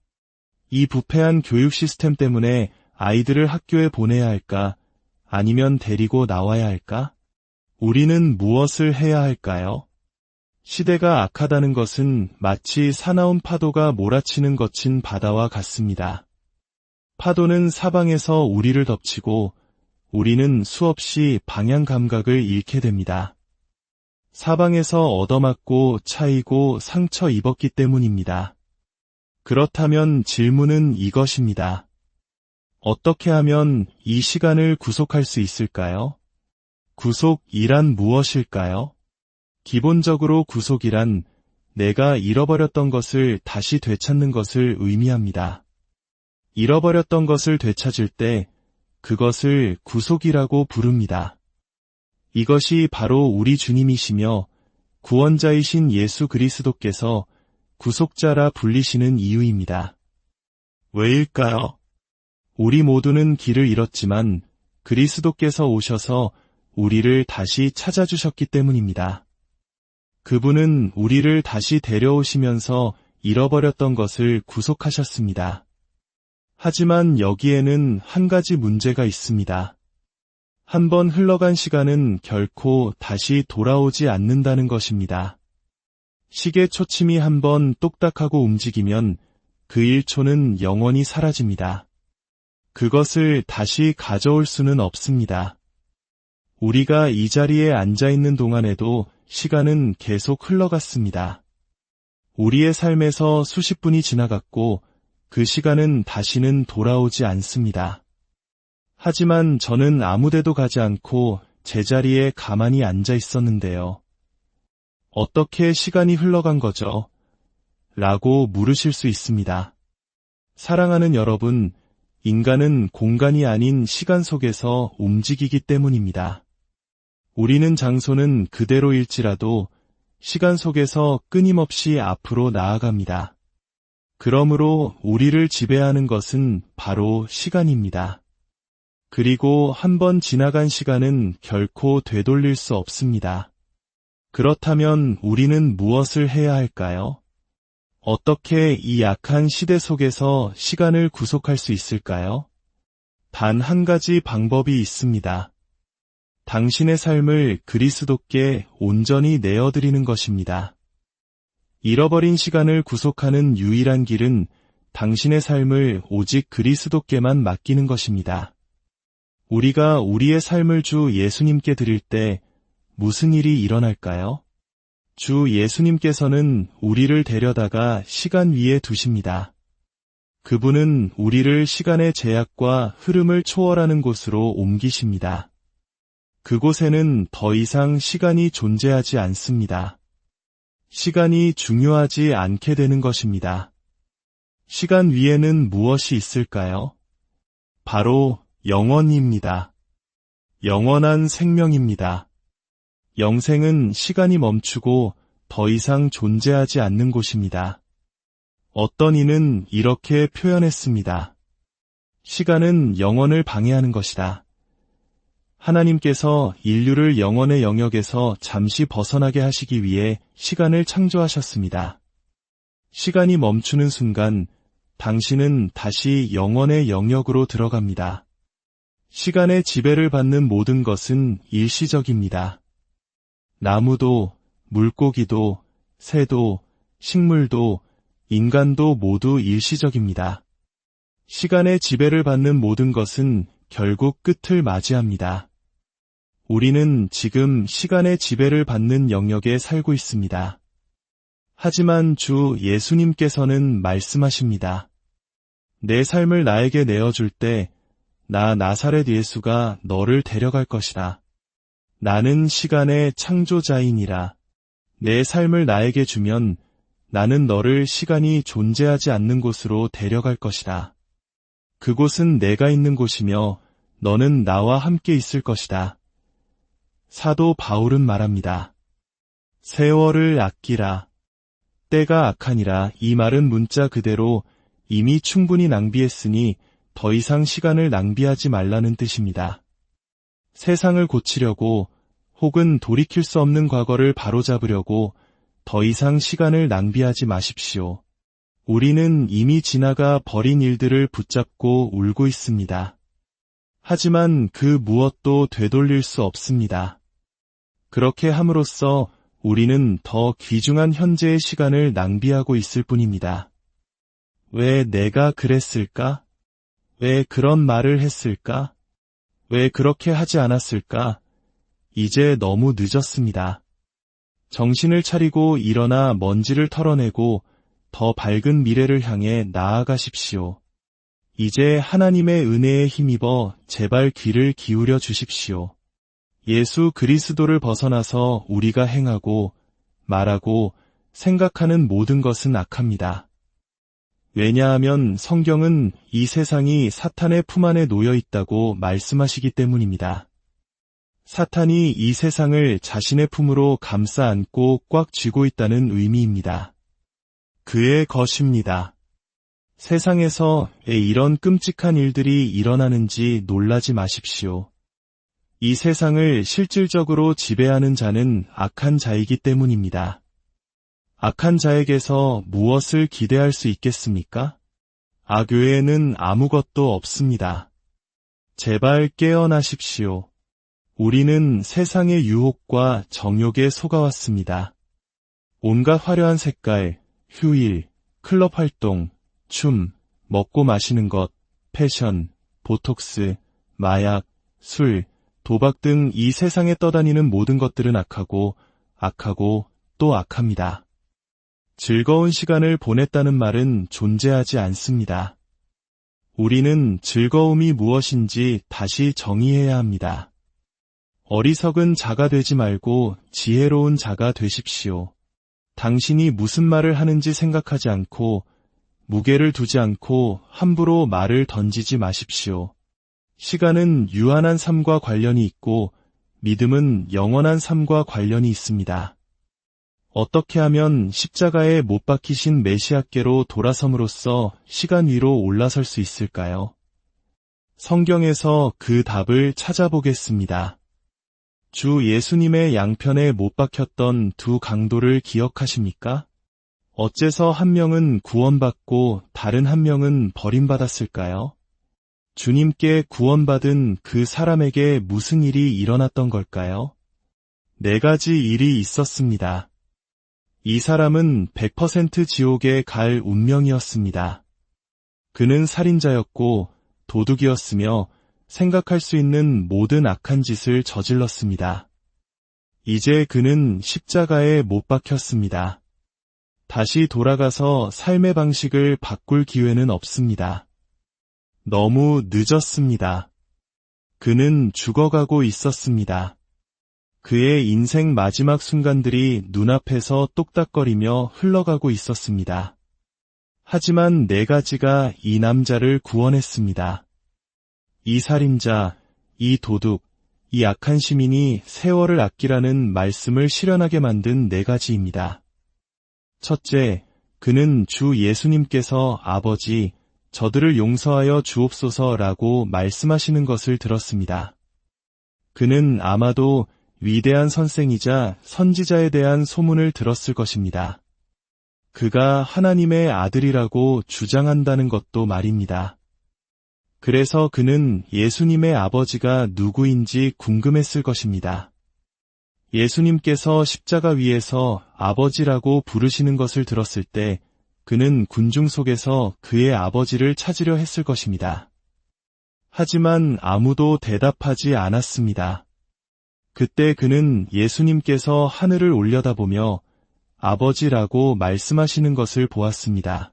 이 부패한 교육 시스템 때문에 아이들을 학교에 보내야 할까? 아니면 데리고 나와야 할까? 우리는 무엇을 해야 할까요? 시대가 악하다는 것은 마치 사나운 파도가 몰아치는 거친 바다와 같습니다. 파도는 사방에서 우리를 덮치고 우리는 수없이 방향 감각을 잃게 됩니다. 사방에서 얻어맞고 차이고 상처 입었기 때문입니다. 그렇다면 질문은 이것입니다. 어떻게 하면 이 시간을 구속할 수 있을까요? 구속이란 무엇일까요? 기본적으로 구속이란 내가 잃어버렸던 것을 다시 되찾는 것을 의미합니다. 잃어버렸던 것을 되찾을 때 그것을 구속이라고 부릅니다. 이것이 바로 우리 주님이시며 구원자이신 예수 그리스도께서 구속자라 불리시는 이유입니다. 왜일까요? 우리 모두는 길을 잃었지만 그리스도께서 오셔서 우리를 다시 찾아주셨기 때문입니다. 그분은 우리를 다시 데려오시면서 잃어버렸던 것을 구속하셨습니다. 하지만 여기에는 한 가지 문제가 있습니다. 한번 흘러간 시간은 결코 다시 돌아오지 않는다는 것입니다. 시계 초침이 한번 똑딱하고 움직이면 그 1초는 영원히 사라집니다. 그것을 다시 가져올 수는 없습니다. 우리가 이 자리에 앉아 있는 동안에도 시간은 계속 흘러갔습니다. 우리의 삶에서 수십 분이 지나갔고 그 시간은 다시는 돌아오지 않습니다. 하지만 저는 아무데도 가지 않고 제자리에 가만히 앉아 있었는데요. 어떻게 시간이 흘러간 거죠? 라고 물으실 수 있습니다. 사랑하는 여러분, 인간은 공간이 아닌 시간 속에서 움직이기 때문입니다. 우리는 장소는 그대로일지라도 시간 속에서 끊임없이 앞으로 나아갑니다. 그러므로 우리를 지배하는 것은 바로 시간입니다. 그리고 한번 지나간 시간은 결코 되돌릴 수 없습니다. 그렇다면 우리는 무엇을 해야 할까요? 어떻게 이 약한 시대 속에서 시간을 구속할 수 있을까요? 단 한 가지 방법이 있습니다. 당신의 삶을 그리스도께 온전히 내어드리는 것입니다. 잃어버린 시간을 구속하는 유일한 길은 당신의 삶을 오직 그리스도께만 맡기는 것입니다. 우리가 우리의 삶을 주 예수님께 드릴 때 무슨 일이 일어날까요? 주 예수님께서는 우리를 데려다가 시간 위에 두십니다. 그분은 우리를 시간의 제약과 흐름을 초월하는 곳으로 옮기십니다. 그곳에는 더 이상 시간이 존재하지 않습니다. 시간이 중요하지 않게 되는 것입니다. 시간 위에는 무엇이 있을까요? 바로 영원입니다. 영원한 생명입니다. 영생은 시간이 멈추고 더 이상 존재하지 않는 곳입니다. 어떤 이는 이렇게 표현했습니다. 시간은 영원을 방해하는 것이다. 하나님께서 인류를 영원의 영역에서 잠시 벗어나게 하시기 위해 시간을 창조하셨습니다. 시간이 멈추는 순간 당신은 다시 영원의 영역으로 들어갑니다. 시간의 지배를 받는 모든 것은 일시적입니다. 나무도, 물고기도, 새도, 식물도, 인간도 모두 일시적입니다. 시간의 지배를 받는 모든 것은 결국 끝을 맞이합니다. 우리는 지금 시간의 지배를 받는 영역에 살고 있습니다. 하지만 주 예수님께서는 말씀하십니다. 내 삶을 나에게 내어줄 때 나 나사렛 예수가 너를 데려갈 것이다. 나는 시간의 창조자이니라. 내 삶을 나에게 주면 나는 너를 시간이 존재하지 않는 곳으로 데려갈 것이다. 그곳은 내가 있는 곳이며 너는 나와 함께 있을 것이다. 사도 바울은 말합니다. 세월을 아끼라. 때가 악하니라. 이 말은 문자 그대로 이미 충분히 낭비했으니 더 이상 시간을 낭비하지 말라는 뜻입니다. 세상을 고치려고 혹은 돌이킬 수 없는 과거를 바로잡으려고 더 이상 시간을 낭비하지 마십시오. 우리는 이미 지나가 버린 일들을 붙잡고 울고 있습니다. 하지만 그 무엇도 되돌릴 수 없습니다. 그렇게 함으로써 우리는 더 귀중한 현재의 시간을 낭비하고 있을 뿐입니다. 왜 내가 그랬을까? 왜 그런 말을 했을까? 왜 그렇게 하지 않았을까? 이제 너무 늦었습니다. 정신을 차리고 일어나 먼지를 털어내고 더 밝은 미래를 향해 나아가십시오. 이제 하나님의 은혜에 힘입어 제발 귀를 기울여 주십시오. 예수 그리스도를 벗어나서 우리가 행하고 말하고 생각하는 모든 것은 악합니다. 왜냐하면 성경은 이 세상이 사탄의 품 안에 놓여 있다고 말씀하시기 때문입니다. 사탄이 이 세상을 자신의 품으로 감싸 안고 꽉 쥐고 있다는 의미입니다. 그의 것입니다. 세상에서 왜 이런 끔찍한 일들이 일어나는지 놀라지 마십시오. 이 세상을 실질적으로 지배하는 자는 악한 자이기 때문입니다. 악한 자에게서 무엇을 기대할 수 있겠습니까? 악 외에는 아무것도 없습니다. 제발 깨어나십시오. 우리는 세상의 유혹과 정욕에 속아왔습니다. 온갖 화려한 색깔, 휴일, 클럽 활동, 춤, 먹고 마시는 것, 패션, 보톡스, 마약, 술, 도박 등 이 세상에 떠다니는 모든 것들은 악하고 또 악합니다. 즐거운 시간을 보냈다는 말은 존재하지 않습니다. 우리는 즐거움이 무엇인지 다시 정의해야 합니다. 어리석은 자가 되지 말고 지혜로운 자가 되십시오. 당신이 무슨 말을 하는지 생각하지 않고 무게를 두지 않고 함부로 말을 던지지 마십시오. 시간은 유한한 삶과 관련이 있고 믿음은 영원한 삶과 관련이 있습니다. 어떻게 하면 십자가에 못 박히신 메시아께로 돌아섬으로써 시간 위로 올라설 수 있을까요? 성경에서 그 답을 찾아보겠습니다. 주 예수님의 양편에 못 박혔던 두 강도를 기억하십니까? 어째서 한 명은 구원받고 다른 한 명은 버림받았을까요? 주님께 구원받은 그 사람에게 무슨 일이 일어났던 걸까요? 4가지 일이 있었습니다. 이 사람은 100% 지옥에 갈 운명이었습니다. 그는 살인자였고 도둑이었으며 생각할 수 있는 모든 악한 짓을 저질렀습니다. 이제 그는 십자가에 못 박혔습니다. 다시 돌아가서 삶의 방식을 바꿀 기회는 없습니다. 너무 늦었습니다. 그는 죽어가고 있었습니다. 그의 인생 마지막 순간들이 눈앞에서 똑딱거리며 흘러가고 있었습니다. 하지만 4가지가 이 남자를 구원했습니다. 이 살인자, 이 도둑, 이 악한 시민이 세월을 아끼라는 말씀을 실현하게 만든 4가지입니다. 첫째, 그는 주 예수님께서 아버지, 저들을 용서하여 주옵소서라고 말씀하시는 것을 들었습니다. 그는 아마도 위대한 선생이자 선지자에 대한 소문을 들었을 것입니다. 그가 하나님의 아들이라고 주장한다는 것도 말입니다. 그래서 그는 예수님의 아버지가 누구인지 궁금했을 것입니다. 예수님께서 십자가 위에서 아버지라고 부르시는 것을 들었을 때 그는 군중 속에서 그의 아버지를 찾으려 했을 것입니다. 하지만 아무도 대답하지 않았습니다. 그때 그는 예수님께서 하늘을 올려다보며 아버지라고 말씀하시는 것을 보았습니다.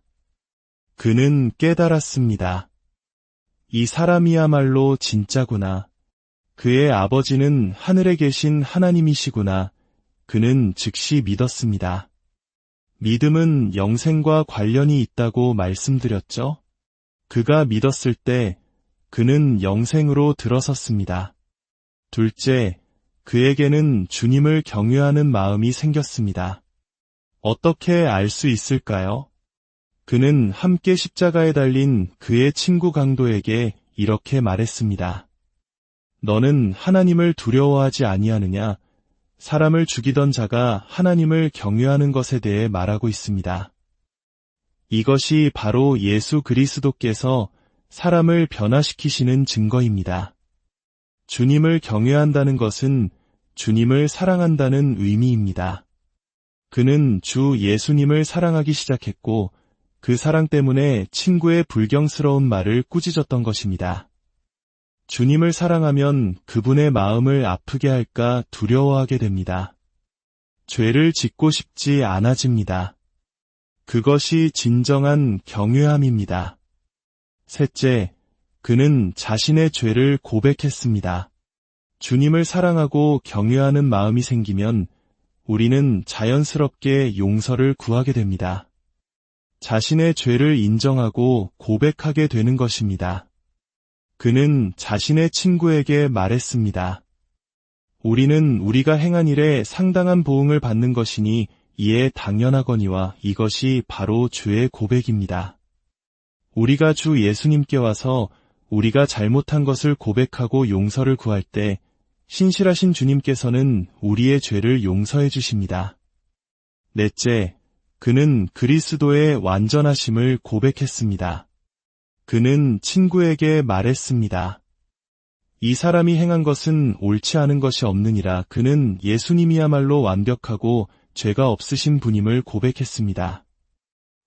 그는 깨달았습니다. 이 사람이야말로 진짜구나. 그의 아버지는 하늘에 계신 하나님이시구나. 그는 즉시 믿었습니다. 믿음은 영생과 관련이 있다고 말씀드렸죠? 그가 믿었을 때 그는 영생으로 들어섰습니다. 둘째, 그에게는 주님을 경외하는 마음이 생겼습니다. 어떻게 알 수 있을까요? 그는 함께 십자가에 달린 그의 친구 강도에게 이렇게 말했습니다. 너는 하나님을 두려워하지 아니하느냐? 사람을 죽이던 자가 하나님을 경외하는 것에 대해 말하고 있습니다. 이것이 바로 예수 그리스도께서 사람을 변화시키시는 증거입니다. 주님을 경외한다는 것은 주님을 사랑한다는 의미입니다. 그는 주 예수님을 사랑하기 시작했고 그 사랑 때문에 친구의 불경스러운 말을 꾸짖었던 것입니다. 주님을 사랑하면 그분의 마음을 아프게 할까 두려워하게 됩니다. 죄를 짓고 싶지 않아집니다. 그것이 진정한 경외함입니다. 셋째, 그는 자신의 죄를 고백했습니다. 주님을 사랑하고 경외하는 마음이 생기면 우리는 자연스럽게 용서를 구하게 됩니다. 자신의 죄를 인정하고 고백하게 되는 것입니다. 그는 자신의 친구에게 말했습니다. 우리는 우리가 행한 일에 상당한 보응을 받는 것이니 이에 당연하거니와 이것이 바로 주의 고백입니다. 우리가 주 예수님께 와서 우리가 잘못한 것을 고백하고 용서를 구할 때 신실하신 주님께서는 우리의 죄를 용서해 주십니다. 넷째, 그는 그리스도의 완전하심을 고백했습니다. 그는 친구에게 말했습니다. 이 사람이 행한 것은 옳지 않은 것이 없느니라. 그는 예수님이야말로 완벽하고 죄가 없으신 분임을 고백했습니다.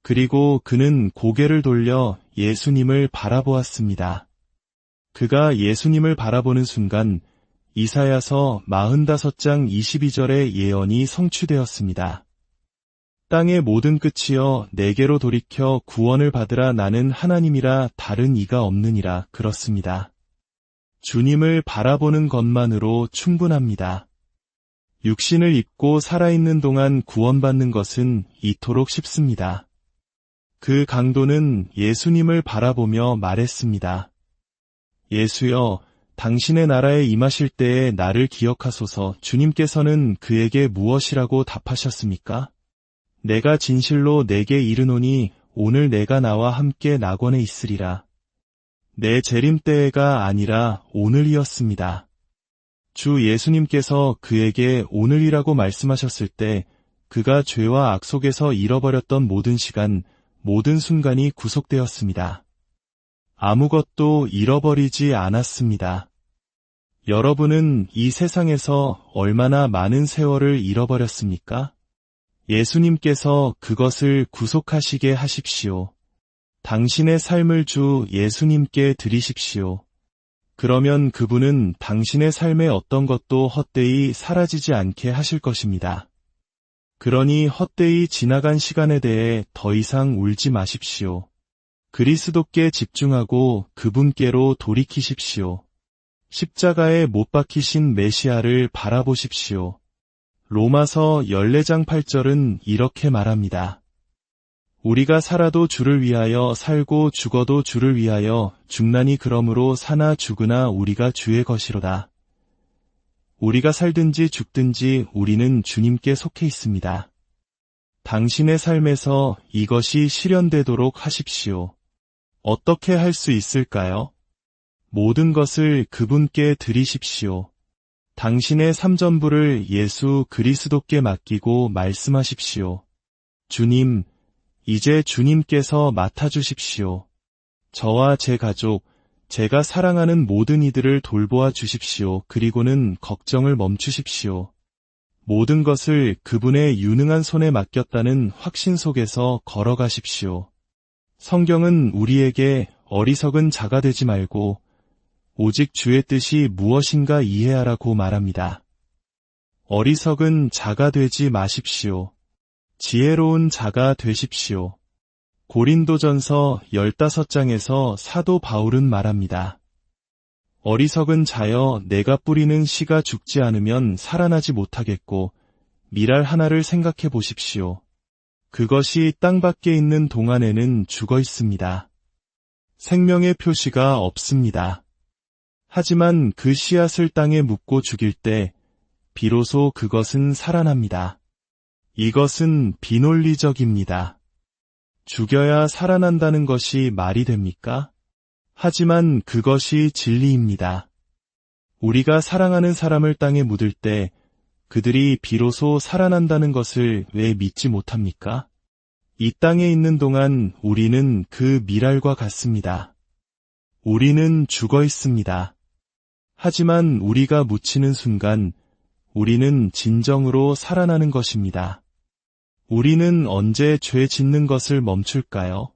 그리고 그는 고개를 돌려 예수님을 바라보았습니다. 그가 예수님을 바라보는 순간 이사야서 45장 22절의 예언이 성취되었습니다. 땅의 모든 끝이여 내게로 돌이켜 구원을 받으라. 나는 하나님이라 다른 이가 없느니라. 그렇습니다. 주님을 바라보는 것만으로 충분합니다. 육신을 입고 살아있는 동안 구원받는 것은 이토록 쉽습니다. 그 강도는 예수님을 바라보며 말했습니다. 예수여, 당신의 나라에 임하실 때에 나를 기억하소서. 주님께서는 그에게 무엇이라고 답하셨습니까? 내가 진실로 내게 이르노니 오늘 내가 나와 함께 낙원에 있으리라. 내 재림 때가 아니라 오늘이었습니다. 주 예수님께서 그에게 오늘이라고 말씀하셨을 때 그가 죄와 악 속에서 잃어버렸던 모든 시간, 모든 순간이 구속되었습니다. 아무것도 잃어버리지 않았습니다. 여러분은 이 세상에서 얼마나 많은 세월을 잃어버렸습니까? 예수님께서 그것을 구속하시게 하십시오. 당신의 삶을 주 예수님께 드리십시오. 그러면 그분은 당신의 삶의 어떤 것도 헛되이 사라지지 않게 하실 것입니다. 그러니 헛되이 지나간 시간에 대해 더 이상 울지 마십시오. 그리스도께 집중하고 그분께로 돌이키십시오. 십자가에 못 박히신 메시아를 바라보십시오. 로마서 14장 8절은 이렇게 말합니다. 우리가 살아도 주를 위하여 살고 죽어도 주를 위하여 죽나니 그러므로 사나 죽으나 우리가 주의 것이로다. 우리가 살든지 죽든지 우리는 주님께 속해 있습니다. 당신의 삶에서 이것이 실현되도록 하십시오. 어떻게 할 수 있을까요? 모든 것을 그분께 드리십시오. 당신의 삶전부를 예수 그리스도께 맡기고 말씀하십시오. 주님, 이제 주님께서 맡아주십시오. 저와 제 가족, 제가 사랑하는 모든 이들을 돌보아 주십시오. 그리고는 걱정을 멈추십시오. 모든 것을 그분의 유능한 손에 맡겼다는 확신 속에서 걸어가십시오. 성경은 우리에게 어리석은 자가 되지 말고 오직 주의 뜻이 무엇인가 이해하라고 말합니다. 어리석은 자가 되지 마십시오. 지혜로운 자가 되십시오. 고린도전서 15장에서 사도 바울은 말합니다. 어리석은 자여, 내가 뿌리는 씨가 죽지 않으면 살아나지 못하겠고 밀알 하나를 생각해 보십시오. 그것이 땅 밖에 있는 동안에는 죽어 있습니다. 생명의 표시가 없습니다. 하지만 그 씨앗을 땅에 묻고 죽일 때 비로소 그것은 살아납니다. 이것은 비논리적입니다. 죽여야 살아난다는 것이 말이 됩니까? 하지만 그것이 진리입니다. 우리가 사랑하는 사람을 땅에 묻을 때 그들이 비로소 살아난다는 것을 왜 믿지 못합니까? 이 땅에 있는 동안 우리는 그 밀알과 같습니다. 우리는 죽어 있습니다. 하지만 우리가 묻히는 순간 우리는 진정으로 살아나는 것입니다. 우리는 언제 죄 짓는 것을 멈출까요?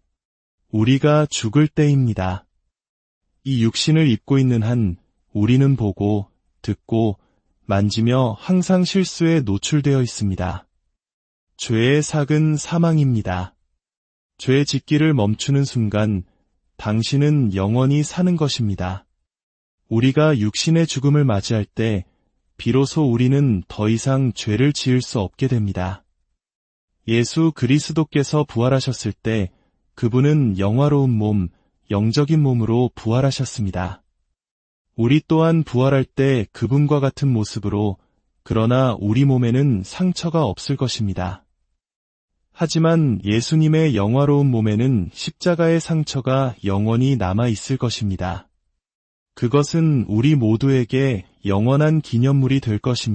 우리가 죽을 때입니다. 이 육신을 입고 있는 한 우리는 보고, 듣고, 만지며 항상 실수에 노출되어 있습니다. 죄의 삭은 사망입니다. 죄 짓기를 멈추는 순간 당신은 영원히 사는 것입니다. 우리가 육신의 죽음을 맞이할 때 비로소 우리는 더 이상 죄를 지을 수 없게 됩니다. 예수 그리스도께서 부활하셨을 때 그분은 영화로운 몸, 영적인 몸으로 부활하셨습니다. 우리 또한 부활할 때 그분과 같은 모습으로, 그러나 우리 몸에는 상처가 없을 것입니다. 하지만 예수님의 영화로운 몸에는 십자가의 상처가 영원히 남아 있을 것입니다. 그것은 우리 모두에게 영원한 기념물이 될 것입니다.